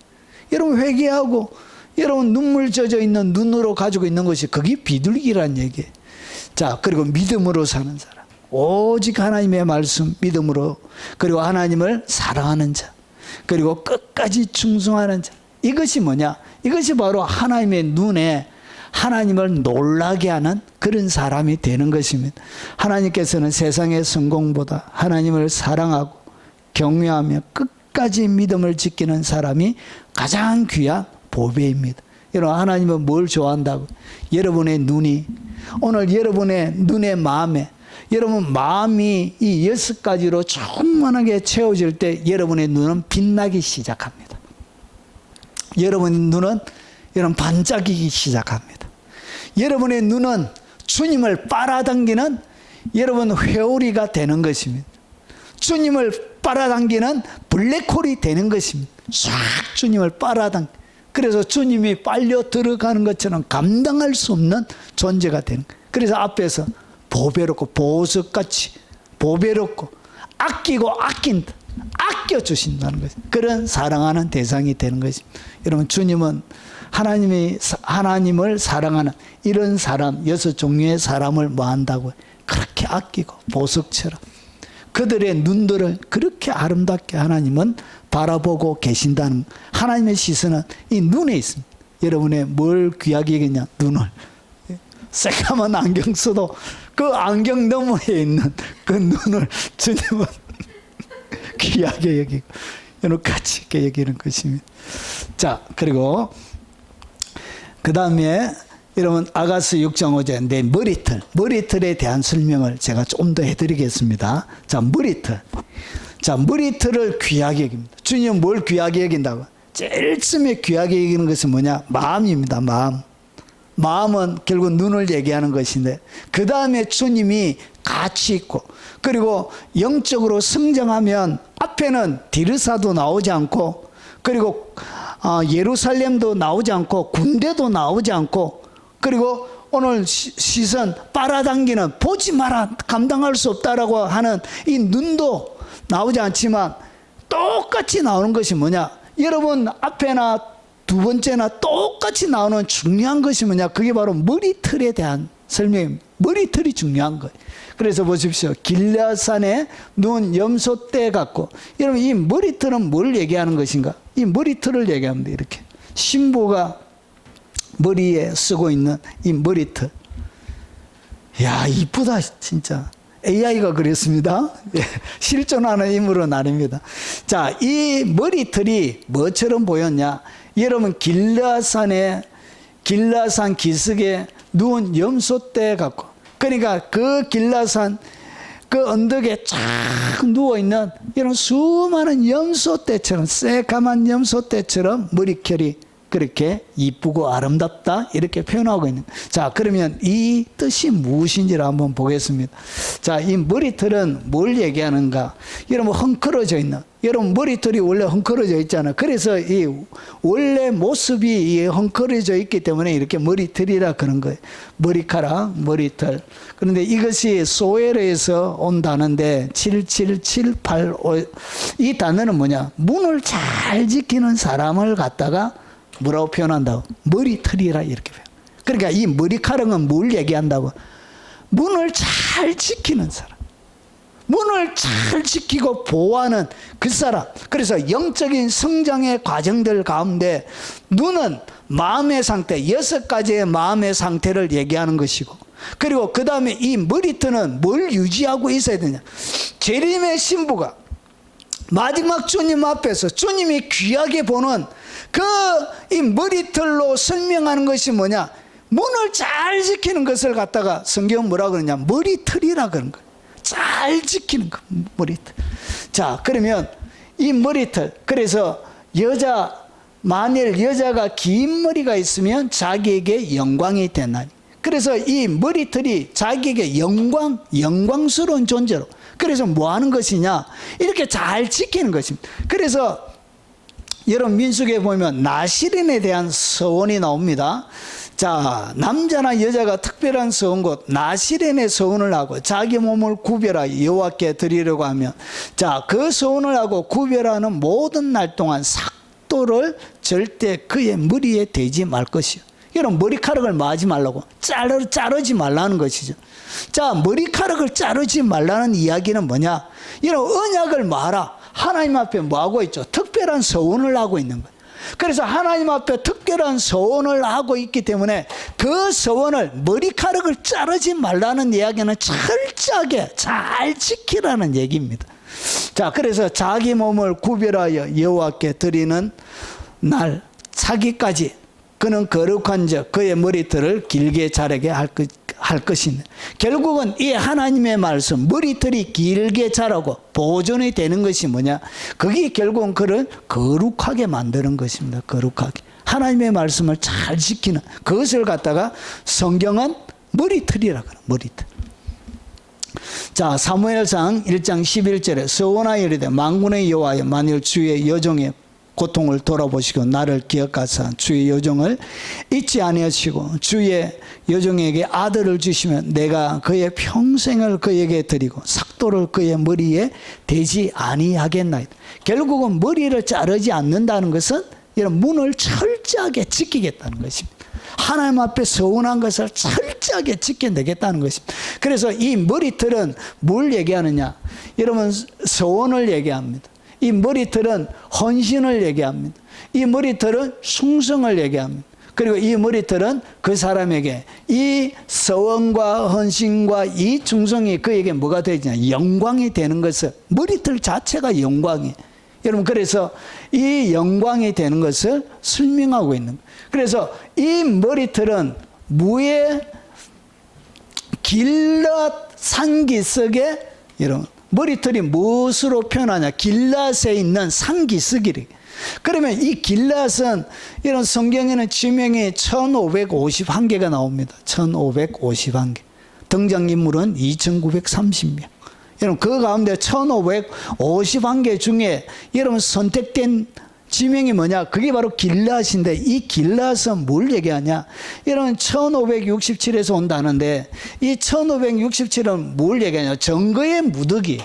여러분 회개하고 여러분 눈물 젖어 있는 눈으로 가지고 있는 것이 그게 비둘기라는 얘기예요. 자, 그리고 믿음으로 사는 사람. 오직 하나님의 말씀 믿음으로, 그리고 하나님을 사랑하는 자, 그리고 끝까지 충성하는 자. 이것이 뭐냐? 이것이 바로 하나님의 눈에 하나님을 놀라게 하는 그런 사람이 되는 것입니다. 하나님께서는 세상의 성공보다 하나님을 사랑하고 경외하며 끝까지 믿음을 지키는 사람이 가장 귀한 보배입니다. 여러분, 하나님은 뭘 좋아한다고? 여러분의 눈이, 오늘 여러분의 눈의 마음에, 여러분 마음이 이 6가지로 충만하게 채워질 때 여러분의 눈은 빛나기 시작합니다. 여러분의 눈은 여러분 반짝이기 시작합니다. 여러분의 눈은 주님을 빨아당기는 여러분 회오리가 되는 것입니다. 주님을 빨아당기는 블랙홀이 되는 것입니다. 쫙 주님을 빨아당기. 그래서 주님이 빨려 들어가는 것처럼 감당할 수 없는 존재가 되는 거예요. 그래서 앞에서 보배롭고 보석같이 보배롭고 아끼고 아낀다. 아껴주신다는 거죠. 그런 사랑하는 대상이 되는 것입니다. 여러분, 주님은 하나님을 사랑하는 이런 사람, 6종류의 사람을 뭐 한다고요? 그렇게 아끼고 보석처럼 그들의 눈들을 그렇게 아름답게 하나님은 바라보고 계신다는, 하나님의 시선은 이 눈에 있습니다. 여러분의 뭘 귀하게 여기냐? 눈을. 새까만 안경 써도 그 안경 너머에 있는 그 눈을 주님은 귀하게 여기고 여러분 가치 있게 여기는 것입니다. 자, 그리고 그 다음에 여러분 아가서 6장 5절 내 머리털에 대한 설명을 제가 좀 더 해드리겠습니다. 자, 머리털. 자, 머리털을 귀하게 여깁니다. 주님은 뭘 귀하게 여긴다고? 제일 처음에 귀하게 여기는 것은 뭐냐? 마음입니다. 마음은 결국 눈을 얘기하는 것인데, 그 다음에 주님이 가치 있고, 그리고 영적으로 성장하면 앞에는 디르사도 나오지 않고, 그리고 예루살렘도 나오지 않고, 군대도 나오지 않고, 그리고 오늘 시선 빨아당기는, 보지 마라, 감당할 수 없다라고 하는 이 눈도 나오지 않지만 똑같이 나오는 것이 뭐냐? 여러분 앞에나 두 번째나 똑같이 나오는 중요한 것이 뭐냐? 그게 바로 머리털에 대한 설명입니다. 머리털이 중요한 거예요. 그래서 보십시오. 길라산에 눈 염소떼 같고, 여러분 이 머리털은 뭘 얘기하는 것인가? 이 머리털을 얘기합니다. 이렇게 신부가 머리에 쓰고 있는 이 머리털. 야, 이쁘다 진짜. AI가 그랬습니다. 실존하는 인물은 아닙니다. 자, 이 머리털이 뭐처럼 보였냐? 여러분 길라산 기슭에 누운 염소떼 같고, 그러니까 그 길라산 그 언덕에 쫙 누워있는 이런 수많은 염소떼처럼, 새까만 염소떼처럼 머리결이 그렇게 이쁘고 아름답다 이렇게 표현하고 있는. 자, 그러면 이 뜻이 무엇인지를 한번 보겠습니다. 자, 이 머리털은 뭘 얘기하는가? 여러분 헝클어져 있는, 여러분 머리털이 원래 헝클어져 있잖아요. 그래서 이 원래 모습이 이 헝클어져 있기 때문에 이렇게 머리털이라 그런 거예요. 머리카락, 머리털. 그런데 이것이 소외로에서 온 단어인데 7778, 이 단어는 뭐냐? 문을 잘 지키는 사람을 갖다가 뭐라고 표현한다고? 머리털이라 이렇게 표현. 그러니까 이 머리카락은 뭘 얘기한다고? 문을 잘 지키는 사람. 문을 잘 지키고 보호하는 그 사람. 그래서 영적인 성장의 과정들 가운데 눈은 마음의 상태, 6가지의 마음의 상태를 얘기하는 것이고, 그리고 그 다음에 이 머리털은 뭘 유지하고 있어야 되냐? 재림의 신부가 마지막 주님 앞에서 주님이 귀하게 보는 그 이 머리털로 설명하는 것이 뭐냐? 문을 잘 지키는 것을 갖다가 성경은 뭐라 그러냐? 머리털이라 그런 거예요. 잘 지키는 거, 머리털. 자, 그러면 이 머리털, 그래서 만일 여자가 긴 머리가 있으면 자기에게 영광이 되나니. 그래서 이 머리털이 자기에게 영광스러운 존재로. 그래서 뭐 하는 것이냐? 이렇게 잘 지키는 것입니다. 그래서 여러분 민수기에 보면 나실인에 대한 서원이 나옵니다. 자, 남자나 여자가 특별한 서원 곧 나실인의 서원을 하고 자기 몸을 구별하여 여호와께 드리려고 하면, 자, 그 서원을 하고 구별하는 모든 날 동안 삭도를 절대 그의 머리에 대지 말 것이요. 여러분 머리카락을 마지 말라고, 자르지 말라는 것이죠. 자, 머리카락을 자르지 말라는 이야기는 뭐냐? 이런 언약을 말아. 하나님 앞에 뭐 하고 있죠? 특별한 서원을 하고 있는 거예요. 그래서 하나님 앞에 특별한 서원을 하고 있기 때문에 그 서원을, 머리카락을 자르지 말라는 이야기는 철저하게 잘 지키라는 얘기입니다. 자, 그래서 자기 몸을 구별하여 여호와께 드리는 날 차기까지 그는 거룩한 자 그의 머리털을 길게 자라게 할 것이네. 결국은 이 하나님의 말씀, 머리털이 길게 자라고 보존이 되는 것이 뭐냐? 그게 결국은 그를 거룩하게 만드는 것입니다. 거룩하게. 하나님의 말씀을 잘 지키는 그것을 갖다가 성경은 머리털이라 그래요. 머리털. 자, 사무엘상 1장 11절에 서원하여 이르되 만군의 여호와여 만일 주의 여종의 고통을 돌아보시고 나를 기억하사 주의 여종을 잊지 아니하시고 주의 여종에게 아들을 주시면 내가 그의 평생을 그에게 드리고 삭도를 그의 머리에 대지 아니하겠나이다. 결국은 머리를 자르지 않는다는 것은 이런 문을 철저하게 지키겠다는 것입니다. 하나님 앞에 서운한 것을 철저하게 지켜내겠다는 것입니다. 그래서 이 머리털은 뭘 얘기하느냐? 여러분, 서원을 얘기합니다. 이 머리털은 헌신을 얘기합니다. 이 머리털은 충성을 얘기합니다. 그리고 이 머리털은 그 사람에게 이 서원과 헌신과 이 충성이 그에게 뭐가 되느냐? 영광이 되는 것을, 머리털 자체가 영광이에요. 여러분, 그래서 이 영광이 되는 것을 설명하고 있는 거예요. 그래서 이 머리털은 무의 길랏 산기슭에, 여러분, 머리털이 무엇으로 표현하냐? 길랏에 있는 산기슭이래. 그러면 이 길랏은 이런 성경에는 지명이 1551개가 나옵니다. 1551개. 등장인물은 2930명. 여러분, 그 가운데 1551개 중에 여러분 선택된 지명이 뭐냐? 그게 바로 길랏인데, 이 길랏은 뭘 얘기하냐? 여러분, 1567에서 온다는데, 이 1567은 뭘 얘기하냐? 정거의 무더기.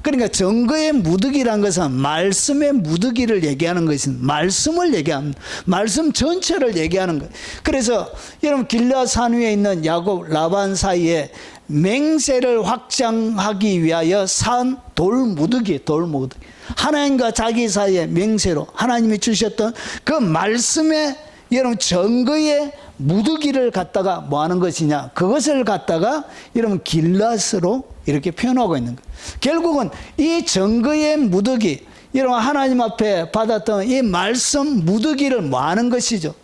그러니까 정거의 무더기란 것은 말씀의 무더기를 얘기하는 것은 말씀을 얘기합니다. 말씀 전체를 얘기하는 거예요. 그래서 여러분, 길랏 산 위에 있는 야곱, 라반 사이에 맹세를 확장하기 위하여 산 돌무더기. 하나님과 자기 사이의 맹세로 하나님이 주셨던 그 말씀의 여러분 정거의 무더기를 갖다가 뭐 하는 것이냐? 그것을 갖다가 여러분 길랏으로 이렇게 표현하고 있는 거예요. 결국은 이 정거의 무더기, 여러분 하나님 앞에 받았던 이 말씀 무더기를 뭐 하는 것이죠?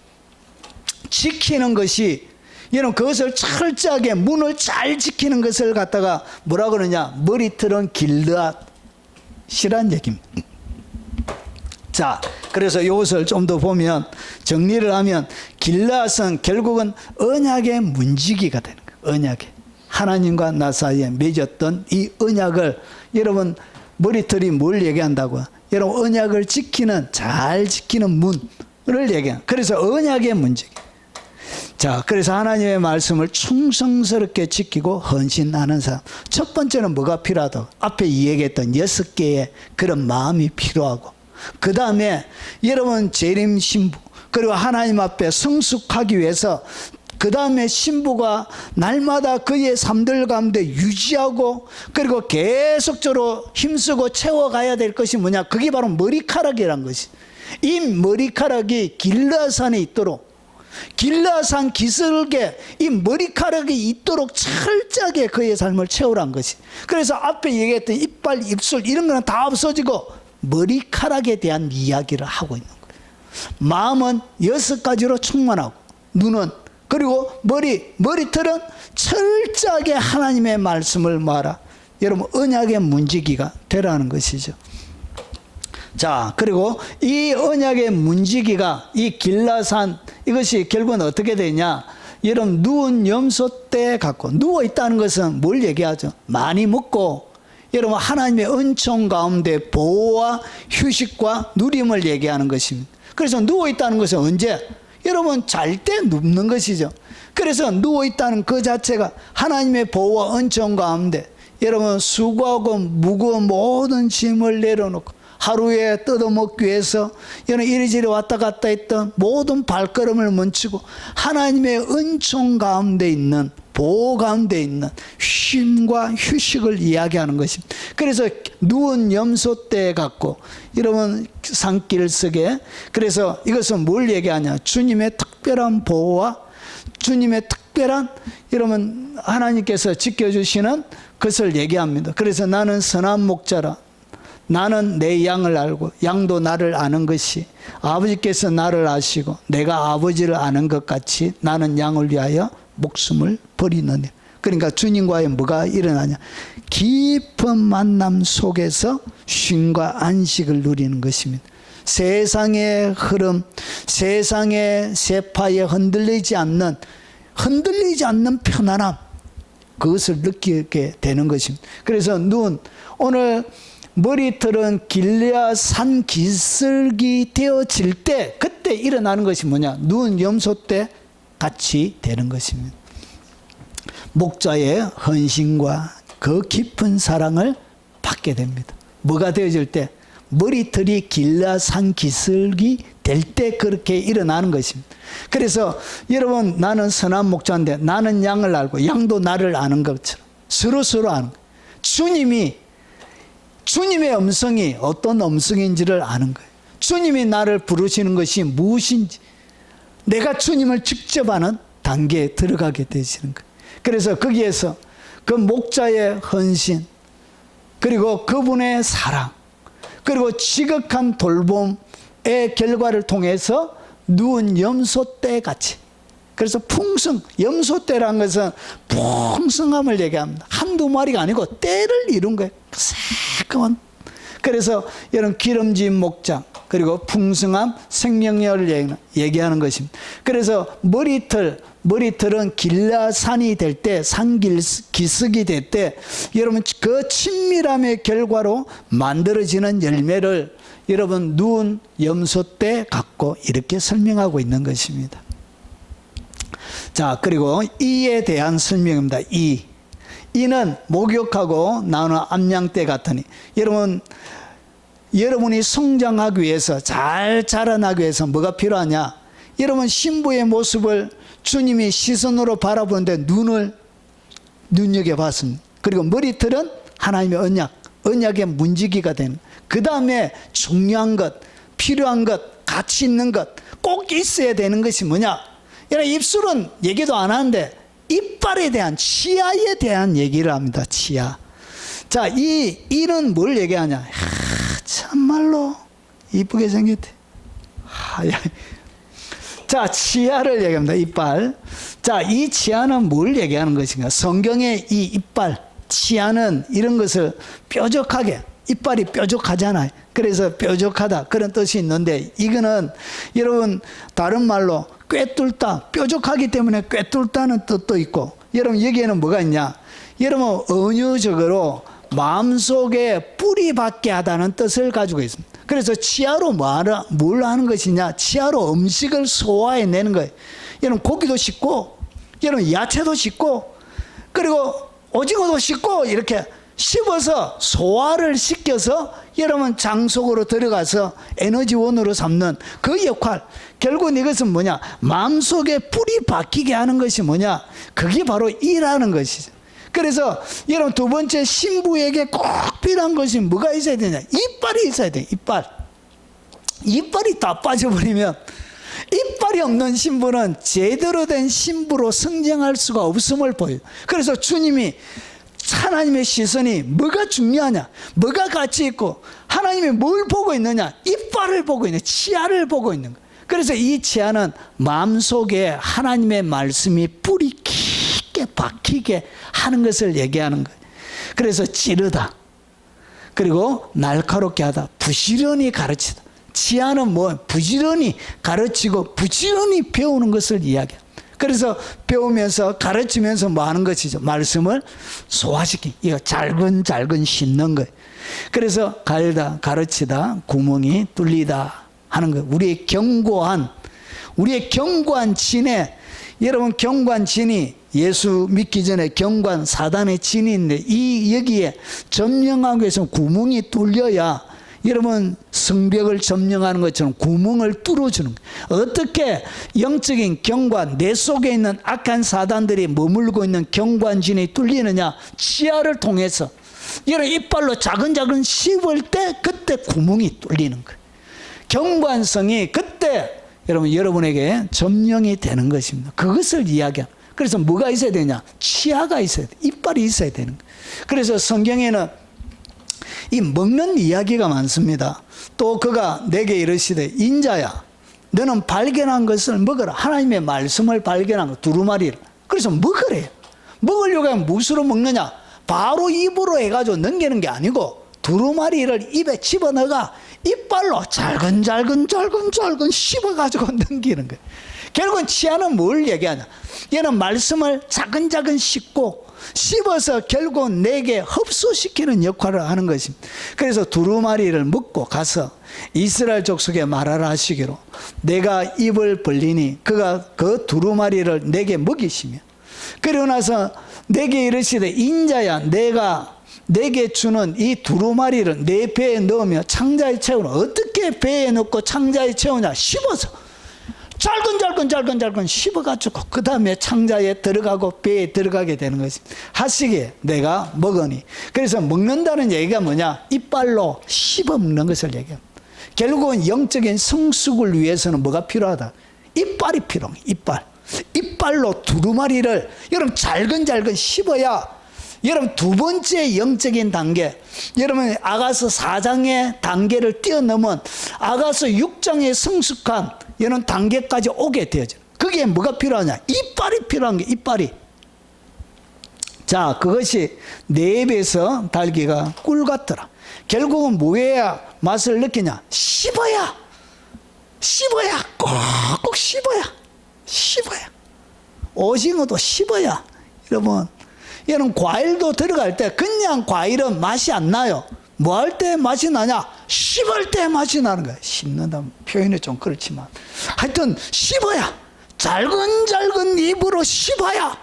지키는 것이, 여러분 그것을 철저하게 문을 잘 지키는 것을 갖다가 뭐라 그러냐? 머리털은 길랏이란 얘기입니다. 자, 그래서 이것을 좀 더 보면, 정리를 하면 길랏은 결국은 언약의 문지기가 되는 거예요. 언약의, 하나님과 나 사이에 맺었던 이 언약을, 여러분 머리털이 뭘 얘기한다고요? 여러분 언약을 지키는, 잘 지키는 문을 얘기해요. 그래서 언약의 문지기. 자, 그래서 하나님의 말씀을 충성스럽게 지키고 헌신하는 사람. 첫 번째는 뭐가 필요하다고? 앞에 얘기했던 6개의 그런 마음이 필요하고, 그 다음에 여러분 재림 신부, 그리고 하나님 앞에 성숙하기 위해서 그 다음에 신부가 날마다 그의 삶들 가운데 유지하고, 그리고 계속적으로 힘쓰고 채워가야 될 것이 뭐냐? 그게 바로 머리카락이란 것이. 이 머리카락이 길랏 안에 있도록, 길랏산 기슭에 이 머리카락이 있도록 철저하게 그의 삶을 채우란 것이. 그래서 앞에 얘기했던 이빨, 입술 이런 거는 다 없어지고 머리카락에 대한 이야기를 하고 있는 거예요. 마음은 6가지로 충만하고, 눈은, 그리고 머리털은 철저하게 하나님의 말씀을 말하, 여러분 언약의 문지기가 되라는 것이죠. 자, 그리고 이 언약의 문지기가 이 길랏산, 이것이 결국은 어떻게 되냐? 여러분 누운 염소 때 같고, 누워 있다는 것은 뭘 얘기하죠? 많이 먹고, 여러분 하나님의 은총 가운데 보호와 휴식과 누림을 얘기하는 것입니다. 그래서 누워 있다는 것은 언제? 여러분 잘 때 눕는 것이죠. 그래서 누워 있다는 그 자체가 하나님의 보호와 은총 가운데, 여러분 수고하고 무거운 모든 짐을 내려놓고 하루에 뜯어먹기 위해서 여러분 이리저리 왔다 갔다 했던 모든 발걸음을 멈추고 하나님의 은총 가운데 있는 보호 가운데 있는 쉼과 휴식을 이야기하는 것입니다. 그래서 누운 염소떼 같고, 여러분 산길 속에, 그래서 이것은 뭘 얘기하냐? 주님의 특별한 보호와 주님의 특별한, 여러분 하나님께서 지켜주시는 것을 얘기합니다. 그래서 나는 선한 목자라, 나는 내 양을 알고 양도 나를 아는 것이, 아버지께서 나를 아시고 내가 아버지를 아는 것 같이 나는 양을 위하여 목숨을 버리느니. 그러니까 주님과의 뭐가 일어나냐? 깊은 만남 속에서 쉼과 안식을 누리는 것입니다. 세상의 흐름, 세상의 세파에 흔들리지 않는 편안함, 그것을 느끼게 되는 것입니다. 그래서 오늘 머리털은 길레앗 산 기슭이 되어질 때, 그때 일어나는 것이 뭐냐? 누운 염소 때 같이 되는 것입니다. 목자의 헌신과 그 깊은 사랑을 받게 됩니다. 뭐가 되어질 때? 머리털이 길레앗 산 기슭이 될 때 그렇게 일어나는 것입니다. 그래서 여러분, 나는 선한 목자인데 나는 양을 알고 양도 나를 아는 것처럼 서로 아는 거예요. 주님의 음성이 어떤 음성인지를 아는 거예요. 주님이 나를 부르시는 것이 무엇인지, 내가 주님을 직접 아는 단계에 들어가게 되시는 거예요. 그래서 거기에서 그 목자의 헌신, 그리고 그분의 사랑, 그리고 지극한 돌봄의 결과를 통해서 누운 염소떼 같이, 그래서 염소떼라는 것은 풍성함을 얘기합니다. 한두 마리가 아니고 떼를 이룬 거예요. 새까만. 그래서 이런 기름진 목장, 그리고 풍성한 생명력을 얘기하는 것입니다. 그래서 머리털은 길라산이 될 때, 산기슭이 될 때, 여러분 그 친밀함의 결과로 만들어지는 열매를 여러분 누운 염소떼 같고 이렇게 설명하고 있는 것입니다. 자, 그리고 이에 대한 설명입니다. 이는 목욕하고 나오는 암양떼 같으니, 여러분이 성장하기 위해서, 잘 자라나기 위해서 뭐가 필요하냐? 여러분 신부의 모습을 주님이 시선으로 바라보는데 눈을 눈여겨봤습니다. 그리고 머리털은 하나님의 언약의 문지기가 되는, 그 다음에 중요한 것, 필요한 것, 가치 있는 것, 꼭 있어야 되는 것이 뭐냐? 여러분 입술은 얘기도 안 하는데 이빨에 대한, 치아에 대한 얘기를 합니다. 치아. 자, 이는 뭘 얘기하냐? 참말로 이쁘게 생겼대. 자, 치아를 얘기합니다. 이빨. 자, 이 치아는 뭘 얘기하는 것인가? 성경의 이 이빨, 치아는 이런 것을 뾰족하게, 이빨이 뾰족하잖아요. 그래서 뾰족하다, 그런 뜻이 있는데, 이거는 여러분 다른 말로 꿰뚫다, 뾰족하기 때문에 꿰뚫다는 뜻도 있고, 여러분 여기에는 뭐가 있냐? 여러분 은유적으로 마음속에 뿌리 박게 하다는 뜻을 가지고 있습니다. 그래서 치아로 뭘 하는 것이냐? 치아로 음식을 소화해내는 거예요. 여러분 고기도 씹고, 여러분 야채도 씹고, 그리고 오징어도 씹고, 이렇게 씹어서 소화를 시켜서 여러분 장 속으로 들어가서 에너지원으로 삼는 그 역할. 결국은 이것은 뭐냐? 마음속에 뿌리 박히게 하는 것이 뭐냐? 그게 바로 이라는 것이죠. 그래서 여러분 두 번째, 신부에게 꼭 필요한 것이 뭐가 있어야 되냐? 이빨이 있어야 돼요. 이빨이 다 빠져버리면, 이빨이 없는 신부는 제대로 된 신부로 성장할 수가 없음을 보여요. 그래서 주님이, 하나님의 시선이 뭐가 중요하냐, 뭐가 가치 있고, 하나님이 뭘 보고 있느냐? 이빨을 보고 있는, 치아를 보고 있는 거예요. 그래서 이 치아는 마음속에 하나님의 말씀이 뿌리 깊게 박히게 하는 것을 얘기하는 거예요. 그래서 찌르다, 그리고 날카롭게 하다, 부지런히 가르치다. 치아는 뭐? 부지런히 가르치고 부지런히 배우는 것을 이야기해요. 그래서 배우면서 가르치면서 뭐 하는 것이죠? 말씀을 소화시키고, 잘근 씹는 거예요. 그래서 갈다, 가르치다, 구멍이 뚫리다 하는 거예요. 우리의 견고한 진에, 여러분 견고한 진이, 예수 믿기 전에 견고한 사단의 진이 있는데, 여기에 점령하기 위해서 구멍이 뚫려야 여러분 성벽을 점령하는 것처럼 구멍을 뚫어주는 거예요. 어떻게 영적인 경관, 내 속에 있는 악한 사단들이 머물고 있는 경관진이 뚫리느냐? 치아를 통해서. 여러분 이빨로 차근차근 씹을 때 그때 구멍이 뚫리는 거예요. 경관성이 그때 여러분 여러분에게 점령이 되는 것입니다. 그것을 이야기합니다. 그래서 뭐가 있어야 되냐? 치아가 있어야 돼. 이빨이 있어야 되는 거예요. 그래서 성경에는 이 먹는 이야기가 많습니다. 또 그가 내게 이르시되 인자야 너는 발견한 것을 먹어라. 하나님의 말씀을 발견한 것 두루마리를. 그래서 먹으래요. 먹으려고 하면 무엇으로 먹느냐? 바로 입으로 해가지고 넘기는 게 아니고 두루마리를 입에 집어넣어가 이빨로 잘근잘근 씹어가지고 넘기는 거예요. 결국은 치아는 뭘 얘기하냐? 얘는 말씀을 차근차근 씹고 씹어서 결국은 내게 흡수시키는 역할을 하는 것입니다. 그래서 두루마리를 먹고 가서 이스라엘 족속에 말하라 하시기로 내가 입을 벌리니 그가 그 두루마리를 내게 먹이시며 그리고 나서 내게 이르시되 인자야 내가 내게 주는 이 두루마리를 내 배에 넣으며 창자에 채우라. 어떻게 배에 넣고 창자에 채우냐? 씹어서 잘근 씹어가지고 그 다음에 창자에 들어가고 배에 들어가게 되는 것입니다. 하시기에 내가 먹으니. 그래서 먹는다는 얘기가 뭐냐? 이빨로 씹어 먹는 것을 얘기합니다. 결국은 영적인 성숙을 위해서는 뭐가 필요하다? 이빨이 필요합니다. 이빨로 두루마리를 여러분 잘근 씹어야 여러분 두 번째 영적인 단계, 여러분 아가서 4장의 단계를 뛰어넘은 아가서 6장의 성숙한 이런 단계까지 오게 되어져. 그게 뭐가 필요하냐? 이빨이 필요한 게 이빨이. 자, 그것이 내 입에서 달기가 꿀 같더라. 결국은 뭐해야 맛을 느끼냐? 씹어야 꼭 씹어야. 오징어도 씹어야. 여러분 과일도 들어갈 때 그냥 과일은 맛이 안 나요. 뭐 할 때 맛이 나냐? 씹을 때 맛이 나는 거야. 씹는다 표현이 좀 그렇지만 하여튼 씹어야, 잘근 입으로 씹어야.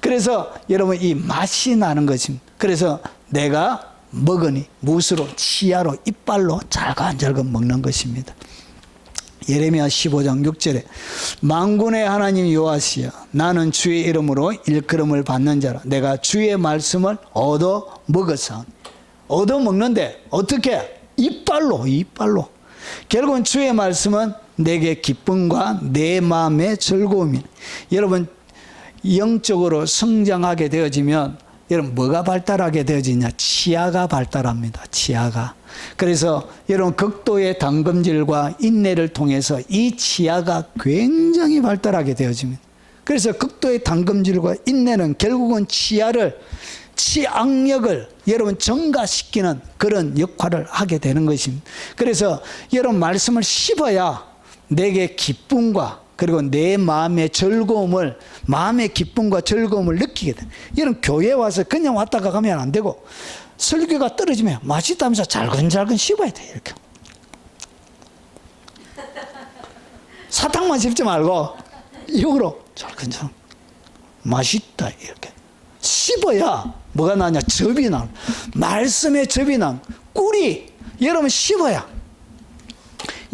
그래서 여러분 이 맛이 나는 것입니다. 그래서 내가 먹으니 무엇으로? 치아로, 이빨로 잘근 먹는 것입니다. 예레미야 15장 6절에 만군의 하나님 여호와시여 나는 주의 이름으로 일컬음을 받는 자라. 내가 주의 말씀을 얻어 먹었사오니. 얻어 먹는데 어떻게? 이빨로. 결국은 주의 말씀은 내게 기쁨과 내 마음의 즐거움이. 여러분 영적으로 성장하게 되어지면 여러분 뭐가 발달하게 되어지냐? 치아가 발달합니다. 치아가. 그래서 여러분 극도의 당금질과 인내를 통해서 이 치아가 굉장히 발달하게 되어집니다. 그래서 극도의 당금질과 인내는 결국은 치악력을 여러분 증가시키는 그런 역할을 하게 되는 것입니다. 그래서 여러분 말씀을 씹어야 내게 기쁨과 그리고 내 마음의 즐거움을, 마음의 기쁨과 즐거움을 느끼게 돼. 여러분 교회 와서 그냥 왔다가 가면 안 되고 설교가 떨어지면 맛있다면서 잘근 씹어야 돼. 이렇게 사탕만 씹지 말고 이거로 잘근 맛있다 이렇게 씹어야 뭐가 나냐? 접이 나. 말씀의 접이 나. 꿀이 여러분 씹어야.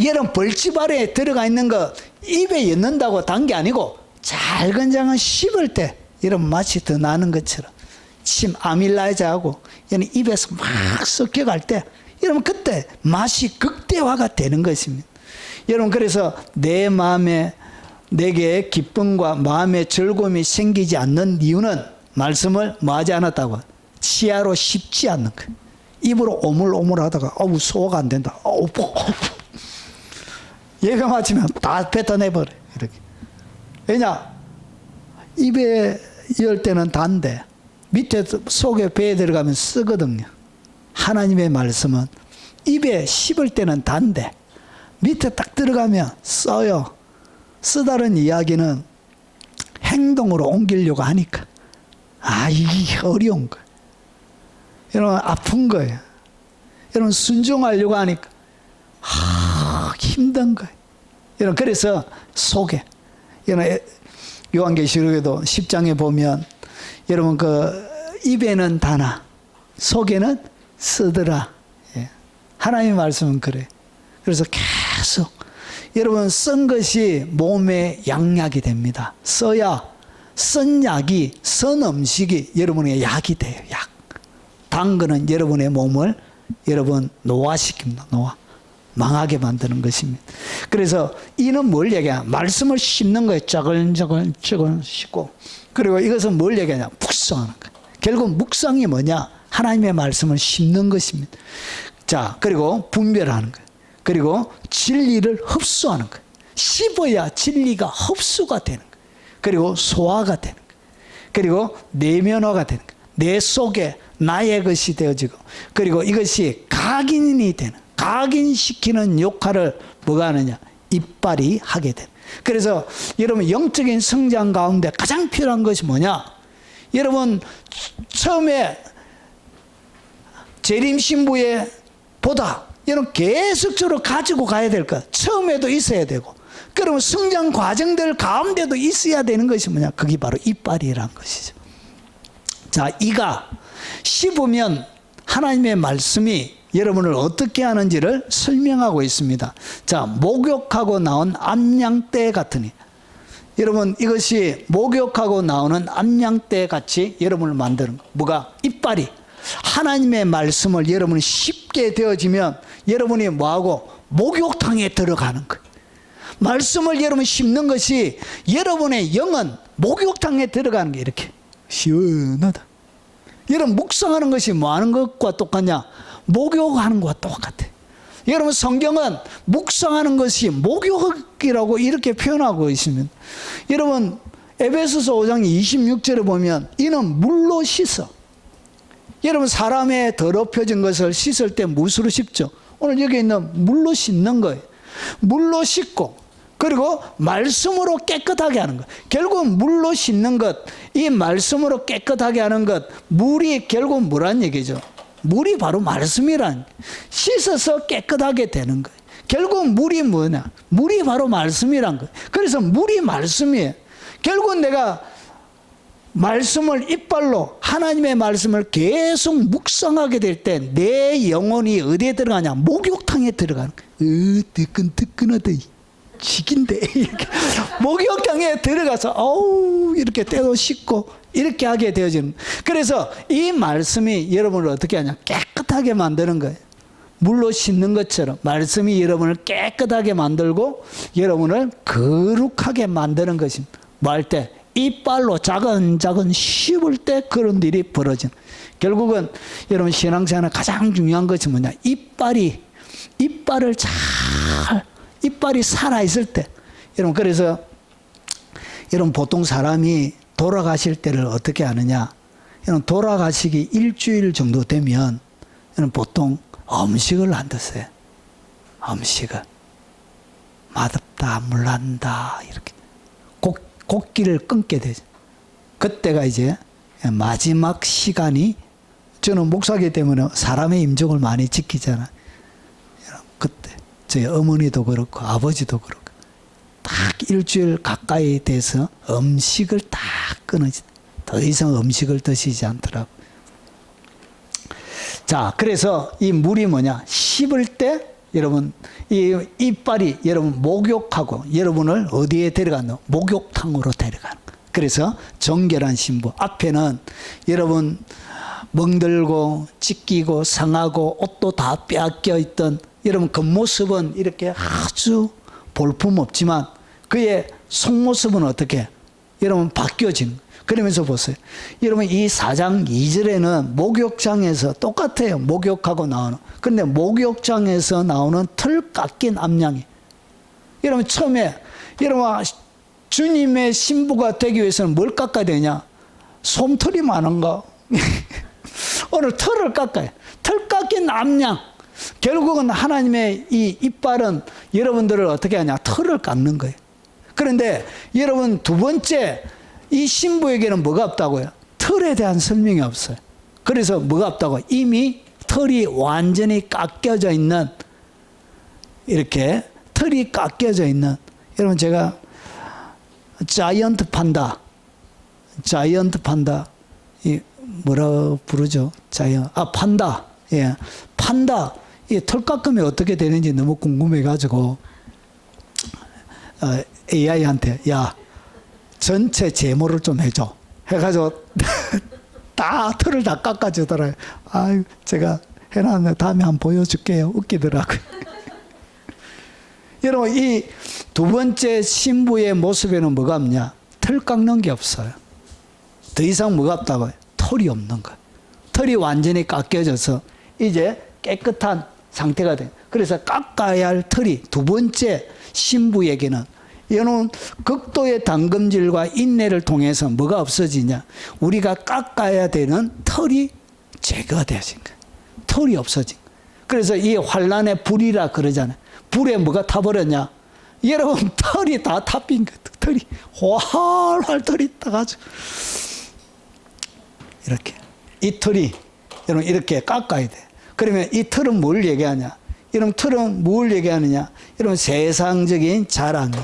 여러분 벌집 아래에 들어가 있는 거 입에 넣는다고 단 게 아니고 잘근잘근 씹을 때 여러분 맛이 더 나는 것처럼 침 아밀라이자하고 여러분 입에서 막 섞여갈 때 여러분 그때 맛이 극대화가 되는 것입니다. 여러분 그래서 내 마음에 내게 기쁨과 마음의 즐거움이 생기지 않는 이유는 말씀을 뭐 하지 않았다고? 치아로 씹지 않는 거예요. 입으로 오물오물 하다가 소화가 안 된다. 예배 마치면 다 뱉어내버려. 이렇게. 왜냐? 입에 열 때는 단데 밑에 속에 배에 들어가면 쓰거든요. 하나님의 말씀은 입에 씹을 때는 단데 밑에 딱 들어가면 써요. 쓰다는 이야기는 행동으로 옮기려고 하니까 이게 어려운 거예요. 여러분 아픈 거예요. 여러분 순종하려고 하니까 힘든 거예요. 여러분 그래서 속에 여러분 요한계시록에도 10장에 보면 여러분 그 입에는 다나 속에는 쓰더라. 하나님의 말씀은 그래. 그래서 계속 여러분 쓴 것이 몸에 양약이 됩니다. 써야 쓴 약이, 쓴 음식이 여러분의 약이 돼요. 약. 단 거는 여러분의 몸을 여러분 노화시킵니다. 노화. 망하게 만드는 것입니다. 그래서 이는 뭘 얘기하냐? 말씀을 씹는 거예요. 짜글짜글 씹고. 그리고 이것은 뭘 얘기하냐? 묵상하는 거예요. 결국 묵상이 뭐냐? 하나님의 말씀을 씹는 것입니다. 자, 그리고 분별하는 거예요. 그리고 진리를 흡수하는 거예요. 씹어야 진리가 흡수가 되는 거예요. 그리고 소화가 되는 거예요. 그리고 내면화가 되는 거예요. 내 속에 나의 것이 되어지고, 그리고 이것이 각인이 되는, 각인시키는 역할을 뭐가 하느냐? 이빨이 하게 되는. 그래서 여러분 영적인 성장 가운데 가장 필요한 것이 뭐냐? 여러분 처음에 재림 신부의 보다 여러분 계속적으로 가지고 가야 될 것. 처음에도 있어야 되고, 그러면 성장 과정들 가운데도 있어야 되는 것이 뭐냐? 그게 바로 이빨이라는 것이죠. 자, 이가 씹으면 하나님의 말씀이 여러분을 어떻게 하는지를 설명하고 있습니다. 자, 목욕하고 나온 암양떼 같으니, 여러분 이것이 목욕하고 나오는 암양떼 같이 여러분을 만드는 거. 뭐가? 이빨이. 하나님의 말씀을 여러분이 씹게 되어지면 여러분이 뭐하고? 목욕탕에 들어가는 거예요. 말씀을 여러분 씹는 것이 여러분의 영은 목욕탕에 들어가는 게 이렇게 시원하다. 여러분 묵상하는 것이 뭐 하는 것과 똑같냐? 목욕하는 것과 똑같아. 여러분 성경은 묵상하는 것이 목욕이라고 이렇게 표현하고 있으면, 여러분 에베소서 5장 26절에 보면 이는 물로 씻어. 여러분 사람의 더럽혀진 것을 씻을 때 무엇으로 씻죠? 오늘 여기 있는 물로 씻는 거예요. 물로 씻고, 그리고 말씀으로 깨끗하게 하는 것. 결국 물로 씻는 것, 이 말씀으로 깨끗하게 하는 것, 물이 결국 뭐란 얘기죠? 물이 바로 말씀이란, 씻어서 깨끗하게 되는 거예요. 결국 물이 뭐냐? 물이 바로 말씀이란 거예요. 그래서 물이 말씀이에요. 결국 내가 말씀을 이빨로 하나님의 말씀을 계속 묵상하게 될 때 내 영혼이 어디에 들어가냐? 목욕탕에 들어가는 거예요. 뜨끈뜨끈하다. 지긴데 이렇게 목욕탕에 들어가서 어우 이렇게 때도 씻고 이렇게 하게 되어지는. 그래서 이 말씀이 여러분을 어떻게 하냐? 깨끗하게 만드는 거예요. 물로 씻는 것처럼 말씀이 여러분을 깨끗하게 만들고 여러분을 거룩하게 만드는 것입니다. 뭐 할 때? 이빨로 자근자근 씹을 때 그런 일이 벌어지는. 결국은 여러분 신앙생활에 가장 중요한 것이 뭐냐? 이빨을 잘, 이빨이 살아있을 때. 여러분 그래서 여러분 보통 사람이 돌아가실 때를 어떻게 하느냐? 여러분 돌아가시기 일주일 정도 되면 여러분 보통 음식을 안 드세요. 음식을. 맛없다, 물난다 이렇게. 곡기를 끊게 되죠. 그때가 이제 마지막 시간이, 저는 목사기 때문에 사람의 임종을 많이 지키잖아요. 그때 저희 어머니도 그렇고 아버지도 그렇고 딱 일주일 가까이 돼서 음식을 딱 끊어지, 더 이상 음식을 드시지 않더라고. 자, 그래서 이 물이 뭐냐? 씹을 때 여러분 이 이빨이 여러분 목욕하고 여러분을 어디에 데려가노? 목욕탕으로 데려가는 거예요. 그래서 정결한 신부. 앞에는 여러분 멍들고 찢기고 상하고 옷도 다 빼앗겨 있던 여러분 겉모습은 이렇게 아주 볼품없지만 그의 속모습은 어떻게? 여러분 바뀌어지는 거예요. 그러면서 보세요. 여러분 이 4장 2절에는 목욕장에서 똑같아요. 목욕하고 나오는. 그런데 목욕장에서 나오는 털 깎인 암양이. 여러분 처음에 여러분 주님의 신부가 되기 위해서는 뭘 깎아야 되냐? 솜털이 많은가? 오늘 털을 깎아요. 털 깎인 암양. 결국은 하나님의 이 이빨은 여러분들을 어떻게 하냐? 털을 깎는 거예요. 그런데 여러분 두 번째, 이 신부에게는 뭐가 없다고요? 털에 대한 설명이 없어요. 그래서 뭐가 없다고? 이미 털이 완전히 깎여져 있는, 이렇게 털이 깎여져 있는. 여러분 제가 자이언트 판다, 이 뭐라고 부르죠? 판다. 예, 판다. 이 털 깎으면 어떻게 되는지 너무 궁금해가지고 AI한테 야 전체 제모를 좀 해줘 해가지고 다 털을 다 깎아주더라고요. 아유 제가 해놨는데 다음에 한번 보여줄게요. 웃기더라고요. 여러분 이 두 번째 신부의 모습에는 뭐가 없냐? 털 깎는 게 없어요. 더 이상 뭐가 없다고요? 털이 없는 거예요. 털이 완전히 깎여져서 이제 깨끗한 상태가 돼요. 그래서 깎아야 할 털이 두 번째 신부에게는 이런 극도의 담금질과 인내를 통해서 뭐가 없어지냐? 우리가 깎아야 되는 털이 제거가 되어진 거예요. 털이 없어진 거예요. 그래서 이 환란의 불이라 그러잖아요. 불에 뭐가 타버렸냐? 여러분 털이 다 타빈 거예요. 털이 활활 털이 타가지고 이렇게 이 털이 여러분 이렇게 깎아야 돼. 그러면 이 털은 뭘 얘기하냐? 여러분 털은 뭘 얘기하느냐? 여러분 세상적인 자랑이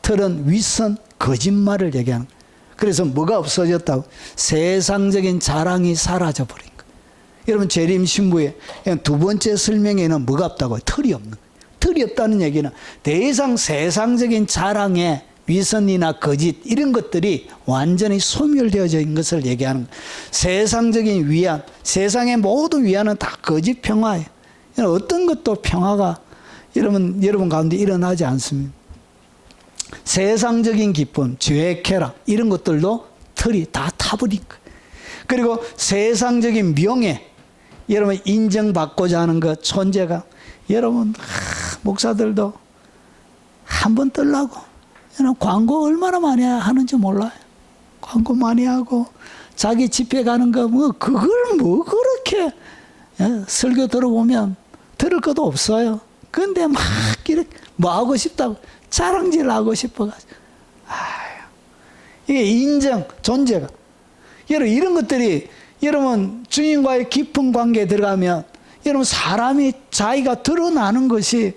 털은 윗선 거짓말을 얘기하는 거예요. 그래서 뭐가 없어졌다고? 세상적인 자랑이 사라져 버린 거예요. 여러분 재림 신부의 두 번째 설명에는 뭐가 없다고? 털이 없는 거예요. 털이 없다는 얘기는 더 이상 세상적인 자랑에 위선이나 거짓 이런 것들이 완전히 소멸되어져 있는 것을 얘기하는 거예요. 세상적인 위안, 세상의 모든 위안은 다 거짓 평화예요. 어떤 것도 평화가 여러분 가운데 일어나지 않습니다. 세상적인 기쁨, 죄, 쾌락 이런 것들도 털이 다 타버린 거예요. 그리고 세상적인 명예, 여러분 인정받고자 하는 것, 존재가 여러분 목사들도 한번 뜨려고 광고 얼마나 많이 하는지 몰라요. 광고 많이 하고 자기 집회 가는 거 뭐 그걸 뭐 그렇게 설교 들어보면 들을 것도 없어요. 근데 막 이렇게 뭐 하고 싶다고 자랑질 하고 싶어가지고 이게 인정, 존재가 여러분 이런 것들이 여러분 주님과의 깊은 관계에 들어가면 여러분 사람이 자기가 드러나는 것이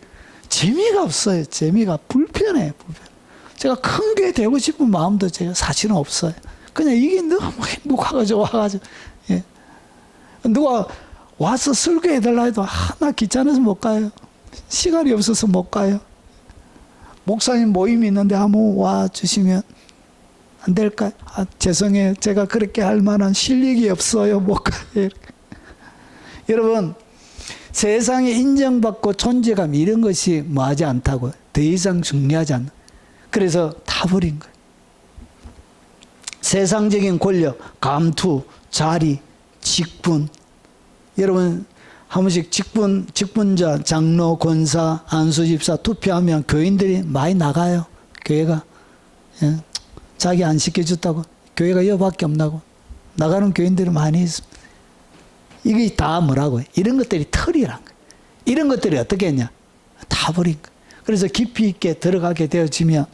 재미가 없어요. 재미가 불편해요. 제가 큰 교회 되고 싶은 마음도 제가 사실은 없어요. 그냥 이게 너무 행복하고 와가지고 누가 와서 설교해달라 해도 나 귀찮아서 못 가요. 시간이 없어서 못 가요. 목사님 모임이 있는데 한번 와주시면 안 될까요? 죄송해요. 제가 그렇게 할 만한 실력이 없어요. 못 가요. 여러분 세상에 인정받고 존재감 이런 것이 뭐하지 않다고요. 더 이상 중요하지 않나. 그래서 타버린 거예요. 세상적인 권력, 감투, 자리, 직분. 여러분 한 번씩 직분자, 장로, 권사, 안수집사 투표하면 교인들이 많이 나가요. 교회가 자기 안 시켜줬다고 교회가 여밖에 없나고 나가는 교인들이 많이 있습니다. 이게 다 뭐라고요? 이런 것들이 털이란 거예요. 이런 것들이 어떻게 했냐? 타버린 거예요. 그래서 깊이 있게 들어가게 되어지면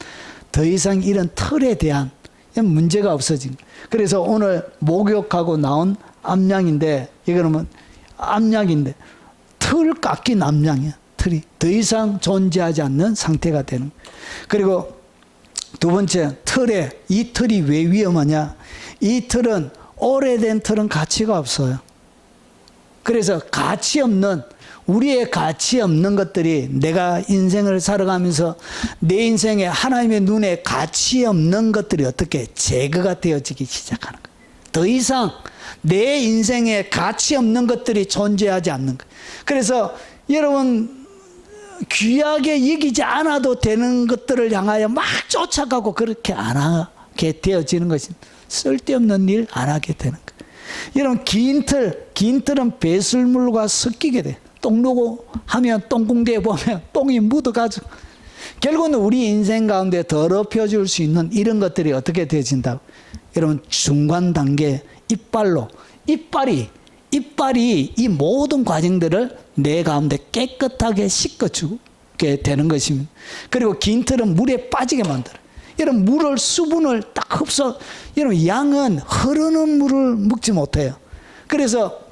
더 이상 이런 털에 대한 문제가 없어진 거예요. 그래서 오늘 목욕하고 나온 암양인데 이거는 암양인데 털 깎인 암양이야. 털이 더 이상 존재하지 않는 상태가 되는 거예요. 그리고 두 번째 이 털이 왜 위험하냐? 이 털은 오래된 털은 가치가 없어요. 그래서 우리의 가치 없는 것들이 내가 인생을 살아가면서 내 인생에 하나님의 눈에 가치 없는 것들이 어떻게 제거가 되어지기 시작하는 거예요. 더 이상 내 인생에 가치 없는 것들이 존재하지 않는 거예요. 그래서 여러분 귀하게 여기지 않아도 되는 것들을 향하여 막 쫓아가고 그렇게 안 하게 되어지는 것이 쓸데없는 일 안 하게 되는 거예요. 여러분 긴 털은 배설물과 섞이게 돼. 똥 누고 하면 똥궁대에 보면 똥이 묻어가지고 결국은 우리 인생 가운데 더럽혀 줄 수 있는 이런 것들이 어떻게 되어진다고? 여러분 중간 단계 이빨이 이 모든 과정들을 내 가운데 깨끗하게 씻어주게 되는 것입니다. 그리고 긴 털은 물에 빠지게 만들어요. 여러분 수분을 딱 여러분 양은 흐르는 물을 먹지 못해요. 그래서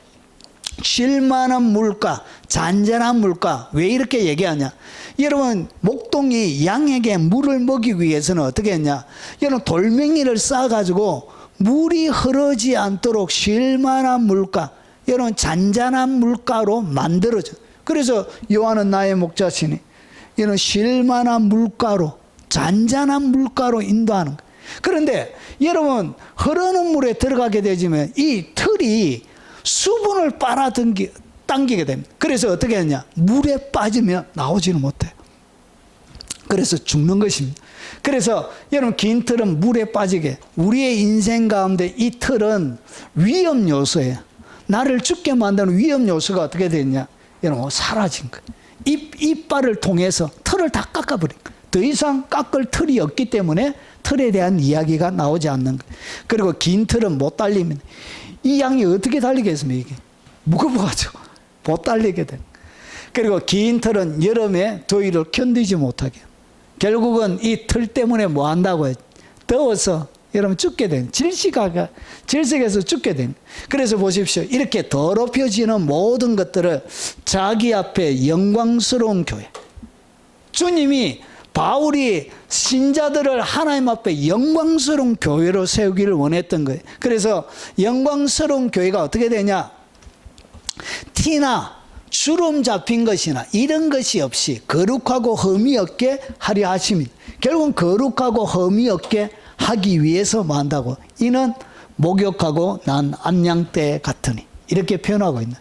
쉴만한 물가, 잔잔한 물가. 왜 이렇게 얘기하냐? 여러분 목동이 양에게 물을 먹이기 위해서는 어떻게 했냐? 여러분 돌멩이를 쌓아가지고 물이 흐르지 않도록 쉴만한 물가, 여러분 잔잔한 물가로 만들어줘. 그래서 여호와는 나의 목자시니 이는 쉴만한 물가로, 잔잔한 물가로 인도하는 거예요. 그런데 여러분, 흐르는 물에 들어가게 되지만 이 틀이 수분을 당기게 됩니다. 그래서 어떻게 하냐? 물에 빠지면 나오지는 못해요. 그래서 죽는 것입니다. 그래서 여러분, 긴 틀은 물에 빠지게, 우리의 인생 가운데 이 틀은 위험 요소예요. 나를 죽게 만드는 위험 요소가 어떻게 되냐? 여러분, 사라진 거예요. 이빨을 통해서 틀을 다 깎아버린 거예요. 더 이상 깎을 틀이 없기 때문에 틀에 대한 이야기가 나오지 않는 거예요. 그리고 긴 틀은 못 달리면 이 양이 어떻게 달리겠습니까? 이게 무거워가지고 못 달리게 돼. 그리고 긴 틀은 여름에 더위를 견디지 못하게, 결국은 이 틀 때문에 뭐 한다고요? 더워서 여러분 죽게 된, 질식해서 죽게 된. 그래서 보십시오. 이렇게 더럽혀지는 모든 것들을 자기 앞에 영광스러운 교회, 주님이 바울이 신자들을 하나님 앞에 영광스러운 교회로 세우기를 원했던 거예요. 그래서 영광스러운 교회가 어떻게 되냐? 티나 주름 잡힌 것이나 이런 것이 없이 거룩하고 흠이 없게 하려 하십니다. 결국은 거룩하고 흠이 없게 하기 위해서 뭐 한다고? 이는 목욕하고 난 암양떼 같으니, 이렇게 표현하고 있는.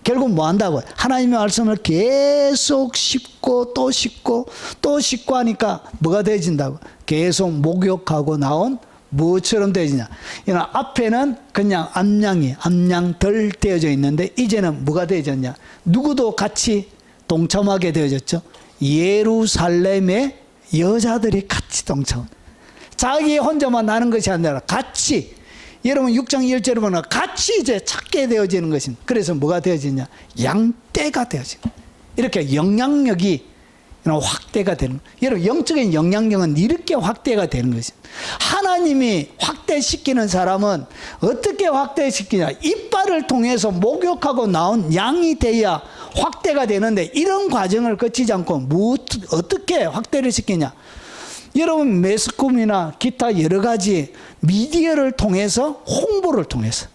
결국 뭐 한다고? 하나님의 말씀을 계속 씹고 또 씹고 또 씹고 하니까 뭐가 되어진다고? 계속 목욕하고 나온 무엇처럼 되어지냐? 이는 앞에는 그냥 암양덜 되어져 있는데 이제는 뭐가 되어졌냐? 누구도 같이 동참하게 되어졌죠. 예루살렘의 여자들이 같이 동참. 자기 혼자만 나는 것이 아니라 같이, 여러분 6장 1절에 보면 같이 이제 찾게 되어지는 것입니다. 그래서 뭐가 되어지냐? 양떼가 되어지는. 이렇게 영향력이 확대가 되는 거예요. 여러분, 영적인 영향력은 이렇게 확대가 되는 것입니다. 하나님이 확대시키는 사람은 어떻게 확대시키냐? 이빨을 통해서 목욕하고 나온 양이 돼야 확대가 되는데, 이런 과정을 거치지 않고 어떻게 확대를 시키냐? 여러분, 매스컴이나 기타 여러 가지 미디어를 통해서, 홍보를 통해서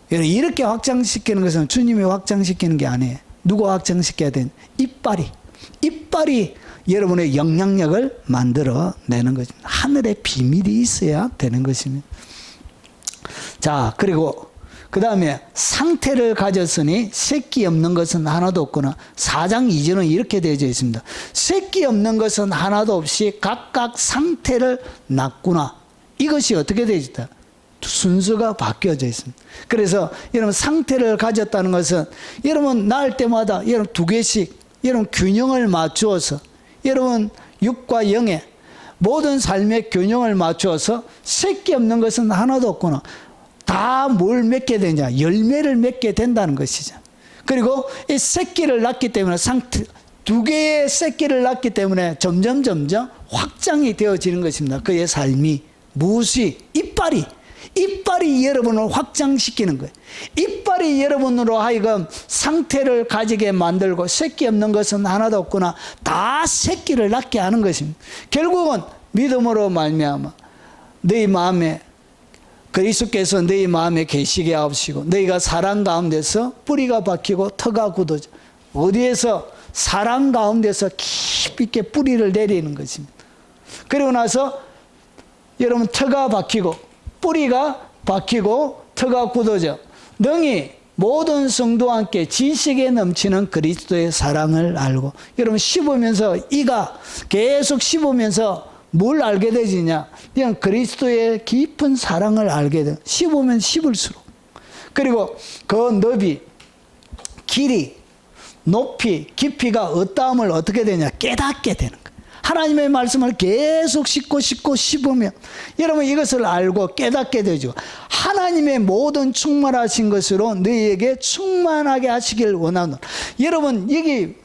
이렇게 확장시키는 것은 주님이 확장시키는 게 아니에요. 누가 확장시켜야 되는? 이빨이 여러분의 영향력을 만들어내는 것입니다. 하늘의 비밀이 있어야 되는 것입니다. 자, 그리고 그 다음에 상태를 가졌으니 새끼 없는 것은 하나도 없구나. 4장 2절은 이렇게 되어져 있습니다. 새끼 없는 것은 하나도 없이 각각 상태를 낳구나. 이것이 어떻게 되어 있다? 순서가 바뀌어져 있습니다. 그래서 여러분, 상태를 가졌다는 것은 여러분 낳을 때마다 여러분 2개씩 여러분 균형을 맞추어서, 여러분 6과 0의 모든 삶의 균형을 맞추어서 새끼 없는 것은 하나도 없구나. 다 뭘 맺게 되냐? 열매를 맺게 된다는 것이죠. 그리고 이 새끼를 낳기 때문에 2개의 새끼를 낳기 때문에 점점 확장이 되어지는 것입니다. 그의 삶이 무엇이? 이빨이 여러분을 확장시키는 거예요. 이빨이 여러분으로 하여금 상태를 가지게 만들고 새끼 없는 것은 하나도 없구나. 다 새끼를 낳게 하는 것입니다. 결국은 믿음으로 말미암아 너희 마음에, 그리스도께서 너희 마음에 계시게 하옵시고 너희가 사랑 가운데서 뿌리가 박히고 터가 굳어져. 어디에서? 사랑 가운데서 깊이 있게 뿌리를 내리는 것입니다. 그리고 나서 여러분 터가 박히고 뿌리가 박히고 터가 굳어져 능히 모든 성도와 함께 지식에 넘치는 그리스도의 사랑을 알고, 여러분 씹으면서 이가 계속 씹으면서 뭘 알게 되지냐? 그냥 그리스도의 깊은 사랑을 알게 돼. 씹으면 씹을수록. 그리고 그 너비, 길이, 높이, 깊이가 어떠함을 어떻게 되냐? 깨닫게 되는 거예요. 하나님의 말씀을 계속 씹고 씹으면 여러분 이것을 알고 깨닫게 되죠. 하나님의 모든 충만하신 것으로 너희에게 충만하게 하시길 원하노라. 여러분 여기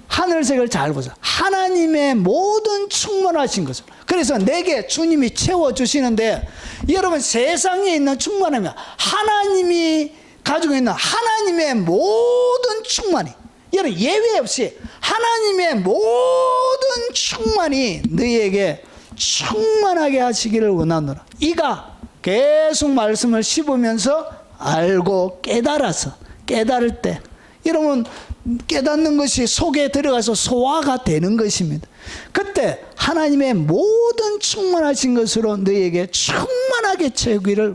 하늘색을 잘 보세요. 하나님의 모든 충만하신 것을. 그래서 내게 주님이 채워주시는데, 여러분 세상에 있는 충만함이 하나님이 가지고 있는 하나님의 모든 충만이, 여러분 예외 없이 하나님의 모든 충만이 너희에게 충만하게 하시기를 원하노라. 이가 계속 말씀을 씹으면서 알고 깨달아서, 깨달을 때 여러분 깨닫는 것이 속에 들어가서 소화가 되는 것입니다. 그때 하나님의 모든 충만하신 것으로 너희에게 충만하게 채우기를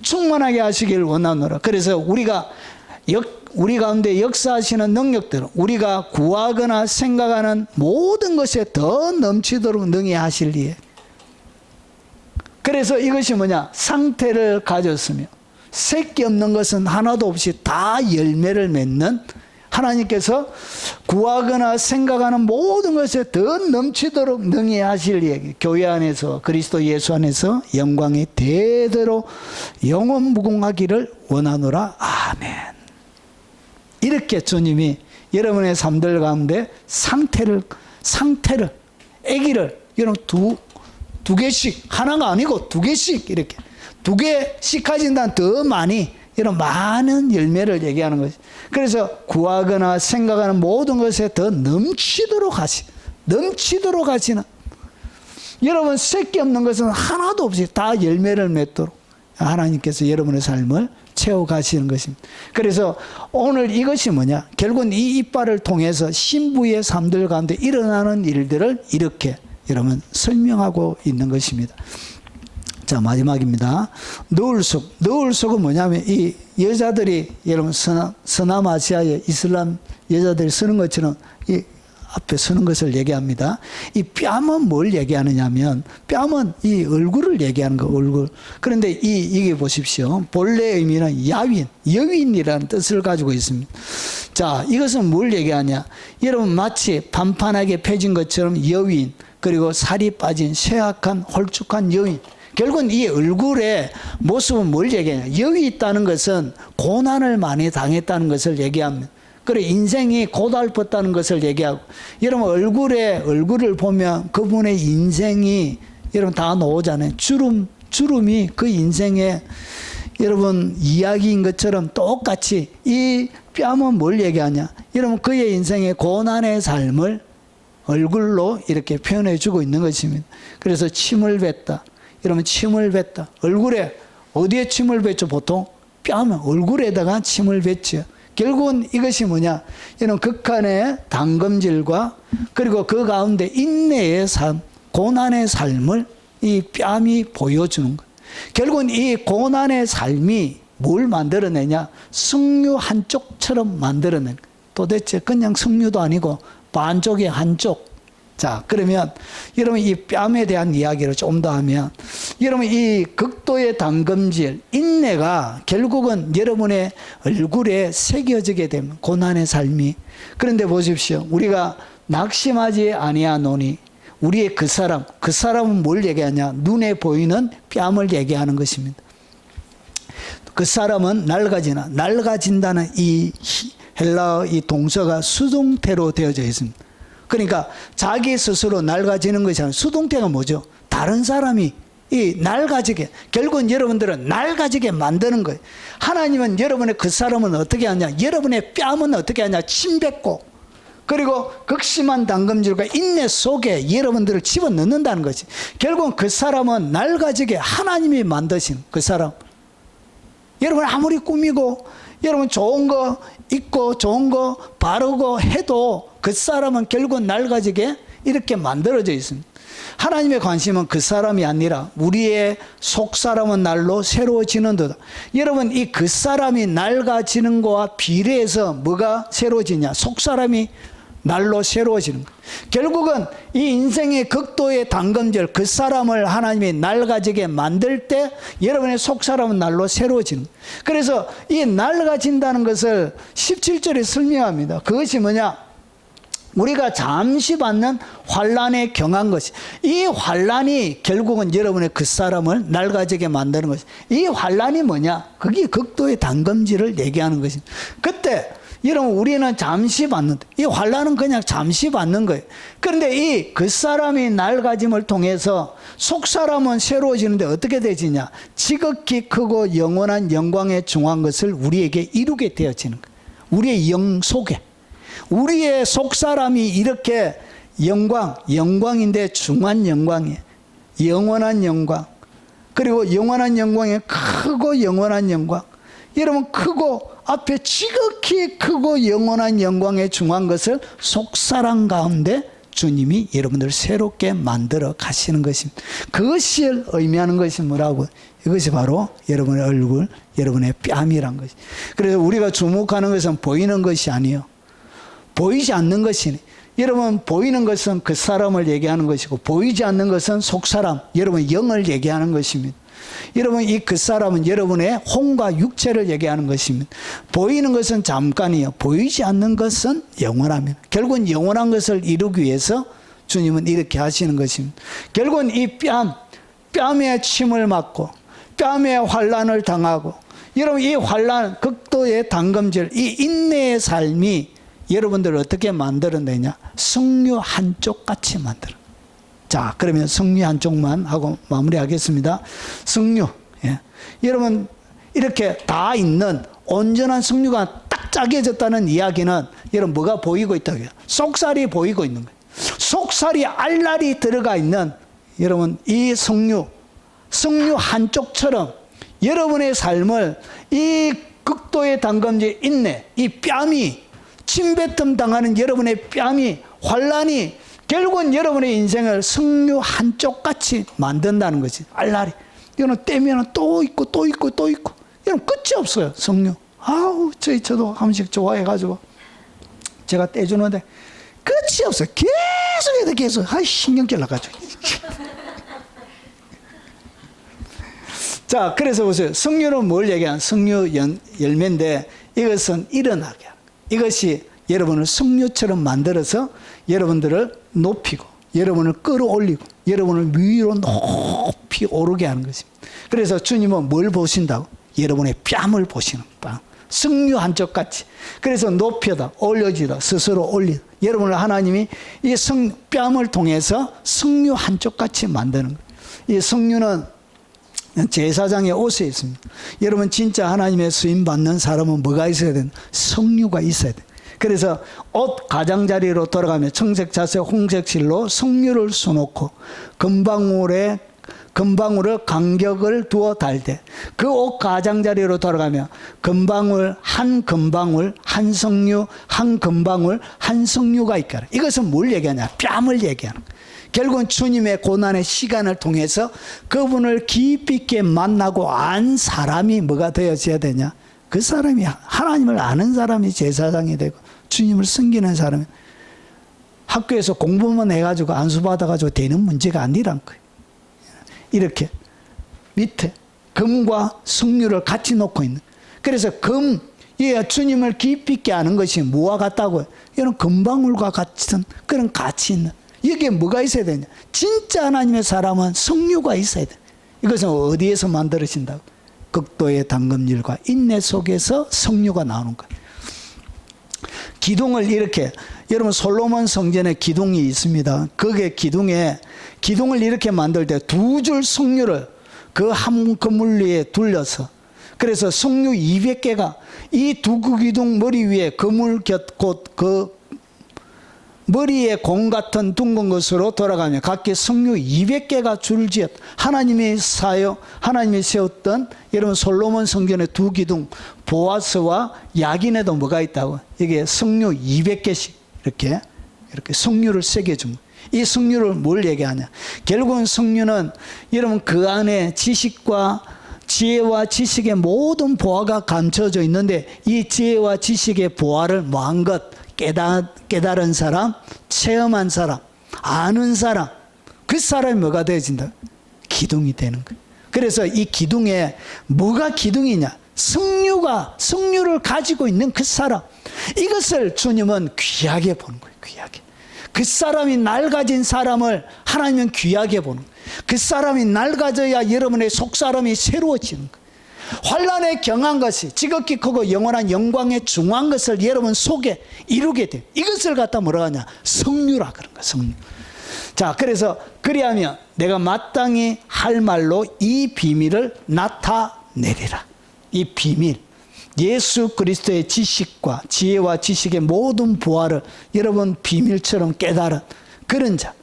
충만하게 하시기를 원하노라. 그래서 우리 가운데 역사하시는 능력대로 우리가 구하거나 생각하는 모든 것에 더 넘치도록 능히 하실리에. 그래서 이것이 뭐냐? 상태를 가졌으며 새끼 없는 것은 하나도 없이 다 열매를 맺는, 하나님께서 구하거나 생각하는 모든 것에 더 넘치도록 능히 하실리에 교회 안에서 그리스도 예수 안에서 영광이 대대로 영원 무궁하기를 원하노라. 아멘. 이렇게 주님이 여러분의 삶들 가운데 상태를 아기를 여러분 두 개씩, 하나가 아니고 두 개씩, 이렇게 두 개씩 가진다는 더 많이, 이런 많은 열매를 얘기하는 거지. 그래서 구하거나 생각하는 모든 것에 더 넘치도록 하시는, 여러분 새끼 없는 것은 하나도 없이 다 열매를 맺도록 하나님께서 여러분의 삶을 채워가시는 것입니다. 그래서 오늘 이것이 뭐냐? 결국은 이 이빨을 통해서 신부의 삶들 가운데 일어나는 일들을 이렇게 여러분 설명하고 있는 것입니다. 자, 마지막입니다. 너울 속은 뭐냐면 이 여자들이 여러분 서남아시아의 이슬람 여자들이 쓰는 것처럼 이 앞에 서는 것을 얘기합니다. 이 뺨은 뭘 얘기하느냐면 뺨은 이 얼굴을 얘기하는 거, 얼굴. 그런데 이게 보십시오. 본래 의미는 여윈이라는 뜻을 가지고 있습니다. 자, 이것은 뭘 얘기하냐? 여러분 마치 판판하게 펴진 것처럼 여윈, 그리고 살이 빠진 쇠약한 홀쭉한 여윈. 결국은 이 얼굴의 모습은 뭘 얘기하냐? 여위 있다는 것은 고난을 많이 당했다는 것을 얘기합니다. 그리고 인생이 고달팠다는 것을 얘기하고, 여러분 얼굴을 보면 그분의 인생이 여러분 다 나오잖아요. 주름이 그 인생의 여러분 이야기인 것처럼 똑같이 이 뺨은 뭘 얘기하냐? 여러분 그의 인생의 고난의 삶을 얼굴로 이렇게 표현해 주고 있는 것입니다. 그래서 침을 뱉다. 여러분 침을 뱉다. 얼굴에 어디에 침을 뱉죠? 보통 뺨 얼굴에다가 침을 뱉죠. 결국은 이것이 뭐냐? 이런 극한의 담금질과 그리고 그 가운데 인내의 삶, 고난의 삶을 이 뺨이 보여주는 거예요. 결국은 이 고난의 삶이 뭘 만들어내냐? 승류 한쪽처럼 만들어낸 거예요. 도대체 그냥 승류도 아니고 반쪽의 한쪽. 자, 그러면 여러분 이 뺨에 대한 이야기를 좀 더 하면, 여러분 이 극도의 담금질, 인내가 결국은 여러분의 얼굴에 새겨지게 되면 고난의 삶이. 그런데 보십시오. 우리가 낙심하지 아니하노니 우리의 그 사람은 뭘 얘기하냐? 눈에 보이는 뺨을 얘기하는 것입니다. 그 사람은 낡아진다는 이 헬라어 이 동사가 수동태로 되어져 있습니다. 그러니까 자기 스스로 낡아지는 것이 아니라, 수동태가 뭐죠? 다른 사람이 이 낡아지게, 결국은 여러분들은 낡아지게 만드는 거예요. 하나님은 여러분의 그 사람은 어떻게 하냐? 여러분의 뺨은 어떻게 하냐? 침 뱉고, 그리고 극심한 담금질과 인내 속에 여러분들을 집어넣는다는 거지. 결국은 그 사람은 낡아지게 하나님이 만드신 그 사람. 여러분 아무리 꾸미고 여러분 좋은 거 입고 좋은 거 바르고 해도 그 사람은 결국은 낡아지게 이렇게 만들어져 있습니다. 하나님의 관심은 그 사람이 아니라 우리의 속 사람은 날로 새로워지는도다. 여러분 이 그 사람이 낡아지는 거와 비례해서 뭐가 새로워지냐? 속 사람이 날로 새로워지는 것. 결국은 이 인생의 극도의 담금질, 그 사람을 하나님이 낡아지게 만들 때 여러분의 속 사람은 날로 새로워지는 것. 그래서 이 낡아진다는 것을 17절에 설명합니다. 그것이 뭐냐? 우리가 잠시 받는 환난에 경한 것이, 이 환난이 결국은 여러분의 그 사람을 낡아지게 만드는 것이. 이 환난이 뭐냐? 그게 극도의 담금질을 얘기하는 것입니다. 그때 여러분 우리는 잠시 받는다. 이 환난은 그냥 잠시 받는 거예요. 그런데 이 그 사람이 낡아짐을 통해서 속 사람은 새로워지는데 어떻게 되지냐? 지극히 크고 영원한 영광에 중한 것을 우리에게 이루게 되어지는 거예요. 우리의 영 속에, 우리의 속 사람이 이렇게 영광인데 중한 영광이에요. 영원한 영광. 그리고 영원한 영광에 크고 영원한 영광. 여러분 크고 앞에 지극히 크고 영원한 영광에 중한 것을 속사람 가운데 주님이 여러분들을 새롭게 만들어 가시는 것입니다. 그것을 의미하는 것이 뭐라고? 이것이 바로 여러분의 얼굴, 여러분의 뺨이란 것이. 그래서 우리가 주목하는 것은 보이는 것이 아니에요. 보이지 않는 것이니. 여러분, 보이는 것은 그 사람을 얘기하는 것이고, 보이지 않는 것은 속사람, 여러분 영을 얘기하는 것입니다. 여러분, 이 그 사람은 여러분의 혼과 육체를 얘기하는 것입니다. 보이는 것은 잠깐이요. 보이지 않는 것은 영원합니다. 결국은 영원한 것을 이루기 위해서 주님은 이렇게 하시는 것입니다. 결국은 이 뺨에 침을 맞고, 뺨에 환난을 당하고, 여러분 이 환난, 극도의 단검질, 이 인내의 삶이 여러분들을 어떻게 만들어내냐? 석류 한쪽 같이 만들어. 자, 그러면 석류 한쪽만 하고 마무리하겠습니다. 석류. 예. 여러분, 이렇게 다 있는 온전한 석류가 딱 짜겨졌다는 이야기는 여러분 뭐가 보이고 있다고요? 속살이 보이고 있는 거예요. 속살이 알알이 들어가 있는 여러분 이 석류 한쪽처럼 여러분의 삶을 이 극도의 단검질 인내, 이 뺨이 침뱉음 당하는 여러분의 뺨이 환난이 결국은 여러분의 인생을 석류 한쪽같이 만든다는 것이 알라리. 이거는 떼면 또 있고 또 있고 또 있고 이건 끝이 없어요. 석류. 아우 저도 한 번씩 좋아해가지고 제가 떼주는데 끝이 없어요. 계속 신경질 나가지고. 자, 그래서 보세요. 석류는 뭘 얘기하는? 석류 열매인데 이것은 일어나게 하는. 이것이 여러분을 석류처럼 만들어서 여러분들을 높이고 여러분을 끌어올리고 여러분을 위로 높이 오르게 하는 것입니다. 그래서 주님은 뭘 보신다고? 여러분의 뺨을 보시는 뺨. 석류 한쪽 같이. 그래서 높여다, 올려지다, 스스로 올리다. 여러분을 하나님이 이 뺨을 통해서 석류 한쪽 같이 만드는 거예요. 이 석류는 제사장의 옷에 있습니다. 여러분 진짜 하나님의 쓰임 받는 사람은 뭐가 있어야 되는? 석류가 있어야 돼. 그래서 옷 가장자리로 돌아가며 청색 자색 홍색 실로 석류를 수놓고 금방울을 간격을 두어 달되 그 옷 가장자리로 돌아가며 한 금방울 한 석류 한 금방울 한 석류가 있거라. 이것은 뭘 얘기하냐? 뺨을 얘기하는 거예요. 결국은 주님의 고난의 시간을 통해서 그분을 깊이 있게 만나고 안 사람이 뭐가 되어져야 되냐? 그 사람이 하나님을 아는 사람이 제사장이 되고 주님을 섬기는 사람이 학교에서 공부만 해가지고 안수 받아가지고 되는 문제가 아니란 거예요. 이렇게 밑에 금과 석류를 같이 놓고 있는. 그래서 주님을 깊이 있게 아는 것이 뭐와 같다고요? 이런 금방울과 같은 그런 가치 있는. 여기에 뭐가 있어야 되냐? 진짜 하나님의 사람은 석류가 있어야 돼. 이것은 어디에서 만들어진다고? 극도의 단검질과 인내 속에서 석류가 나오는 거예요. 기둥을 이렇게, 여러분 솔로몬 성전에 기둥이 있습니다. 거기에 기둥을 이렇게 만들 때 두 줄 석류를 그 한 그물 위에 둘러서, 그래서 석류 200개가 이 두 기둥 머리 위에 그물 곁 곧 그 머리에 공 같은 둥근 것으로 돌아가며 각기 석류 200개가 줄지었. 하나님이 세웠던 여러분 솔로몬 성전의 두 기둥 보아스와 야긴에도 뭐가 있다고? 이게 석류 200개씩 이렇게 석류를 새겨준 거예요. 이 석류를 뭘 얘기하냐? 결국은 석류는 여러분 그 안에 지식과 지혜와 지식의 모든 보화가 감춰져 있는데 이 지혜와 지식의 보화를 뭐한 것? 깨달은 사람, 체험한 사람, 아는 사람, 그 사람이 뭐가 되어진다? 기둥이 되는 거예요. 그래서 이 기둥에 뭐가 기둥이냐? 석류를 가지고 있는 그 사람. 이것을 주님은 귀하게 보는 거예요. 귀하게. 그 사람이 낡아진 사람을 하나님은 귀하게 보는 거예요. 그 사람이 낡아져야 여러분의 속사람이 새로워지는 거예요. 환난에 경한 것이 지극히 크고 영원한 영광에 중한 것을 여러분 속에 이루게 돼요. 이것을 갖다 뭐라 하냐? 석류라 그런 거야. 석류. 자, 그래서 그리하면 내가 마땅히 할 말로 이 비밀을 나타내리라. 이 비밀, 예수 그리스도의 지식과 지혜와 지식의 모든 보화를 여러분 비밀처럼 깨달은 그런 자,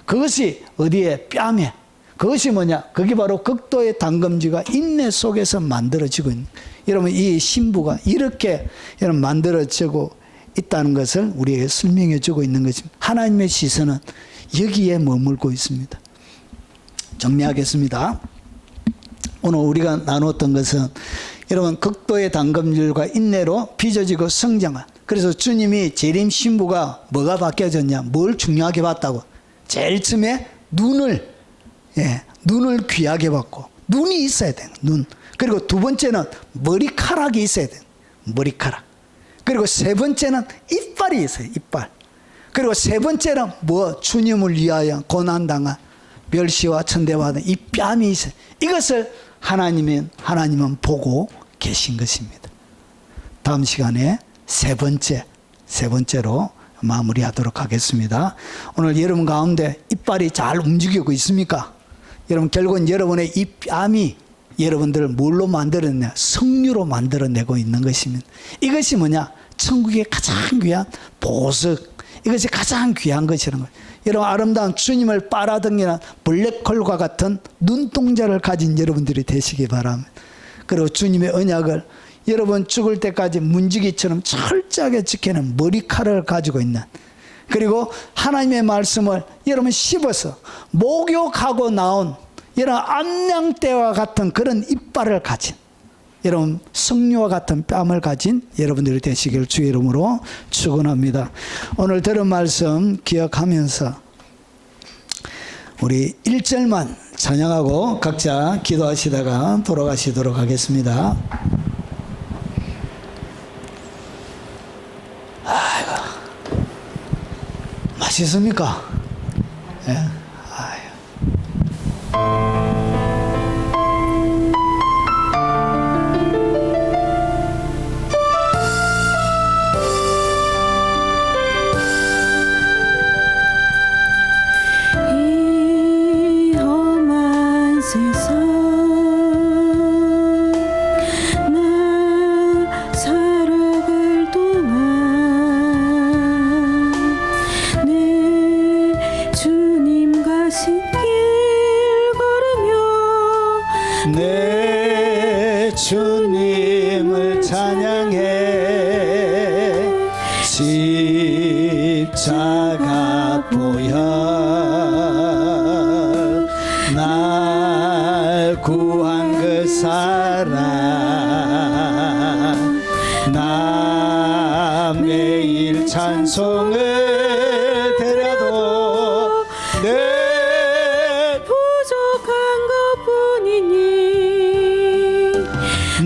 그것이 어디에? 뺨에. 그것이 뭐냐? 그게 바로 극도의 담금주의가 인내 속에서 만들어지고 있는. 여러분 이 신부가 이렇게 여러분 만들어지고 있다는 것을 우리에게 설명해 주고 있는 것입니다. 하나님의 시선은 여기에 머물고 있습니다. 정리하겠습니다. 오늘 우리가 나누었던 것은 여러분 극도의 담금률과 인내로 빚어지고 성장한. 그래서 주님이 재림 신부가 뭐가 바뀌어졌냐? 뭘 중요하게 봤다고? 제일 처음에 눈을 귀하게 봤고, 눈이 있어야 돼. 눈. 그리고 두 번째는 머리카락이 있어야 돼. 머리카락. 그리고 세 번째는 이빨이 있어요. 이빨. 그리고 세 번째는 주님을 위하여 고난당한 멸시와 천대받은 이 뺨이 있어요. 이것을 하나님은 보고 계신 것입니다. 다음 시간에 세 번째로 마무리하도록 하겠습니다. 오늘 여러분 가운데 이빨이 잘 움직이고 있습니까? 여러분 결국은 여러분의 이 뺨이 여러분들을 뭘로 만들어내냐? 성류로 만들어내고 있는 것입니다. 이것이 뭐냐? 천국의 가장 귀한 보석. 이것이 가장 귀한 것이라는 거예요. 여러분 아름다운 주님을 빨아당기는 블랙홀과 같은 눈동자를 가진 여러분들이 되시기 바랍니다. 그리고 주님의 언약을 여러분 죽을 때까지 문지기처럼 철저하게 지키는 머리카락을 가지고 있는, 그리고 하나님의 말씀을 여러분 씹어서 목욕하고 나온 이런 암양떼와 같은 그런 이빨을 가진 여러분 성류와 같은 뺨을 가진 여러분들이 되시길 주의 이름으로 축원합니다. 오늘 들은 말씀 기억하면서 우리 1절만 찬양하고 각자 기도하시다가 돌아가시도록 하겠습니다. 아이고, 맛있습니까? 예? 내 주님을 찬양해 십자가 보혈 날 구한 그 사랑 나 매일 찬송을 드려도 내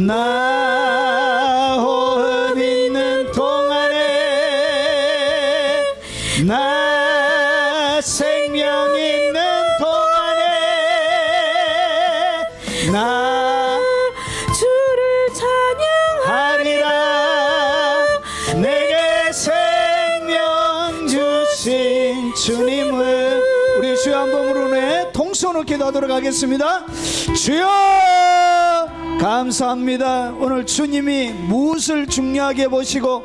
나 호흡 있는 동안에 나 생명 있는 동안에 나 주를 찬양하리라. 내게 생명 주신 주님을 우리 주여 한 번으로 동선으로 기도하도록 하겠습니다. 주여 감사합니다. 오늘 주님이 무엇을 중요하게 보시고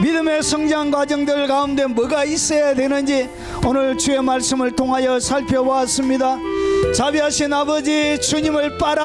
믿음의 성장 과정들 가운데 뭐가 있어야 되는지 오늘 주의 말씀을 통하여 살펴보았습니다. 자비하신 아버지, 주님을 빨아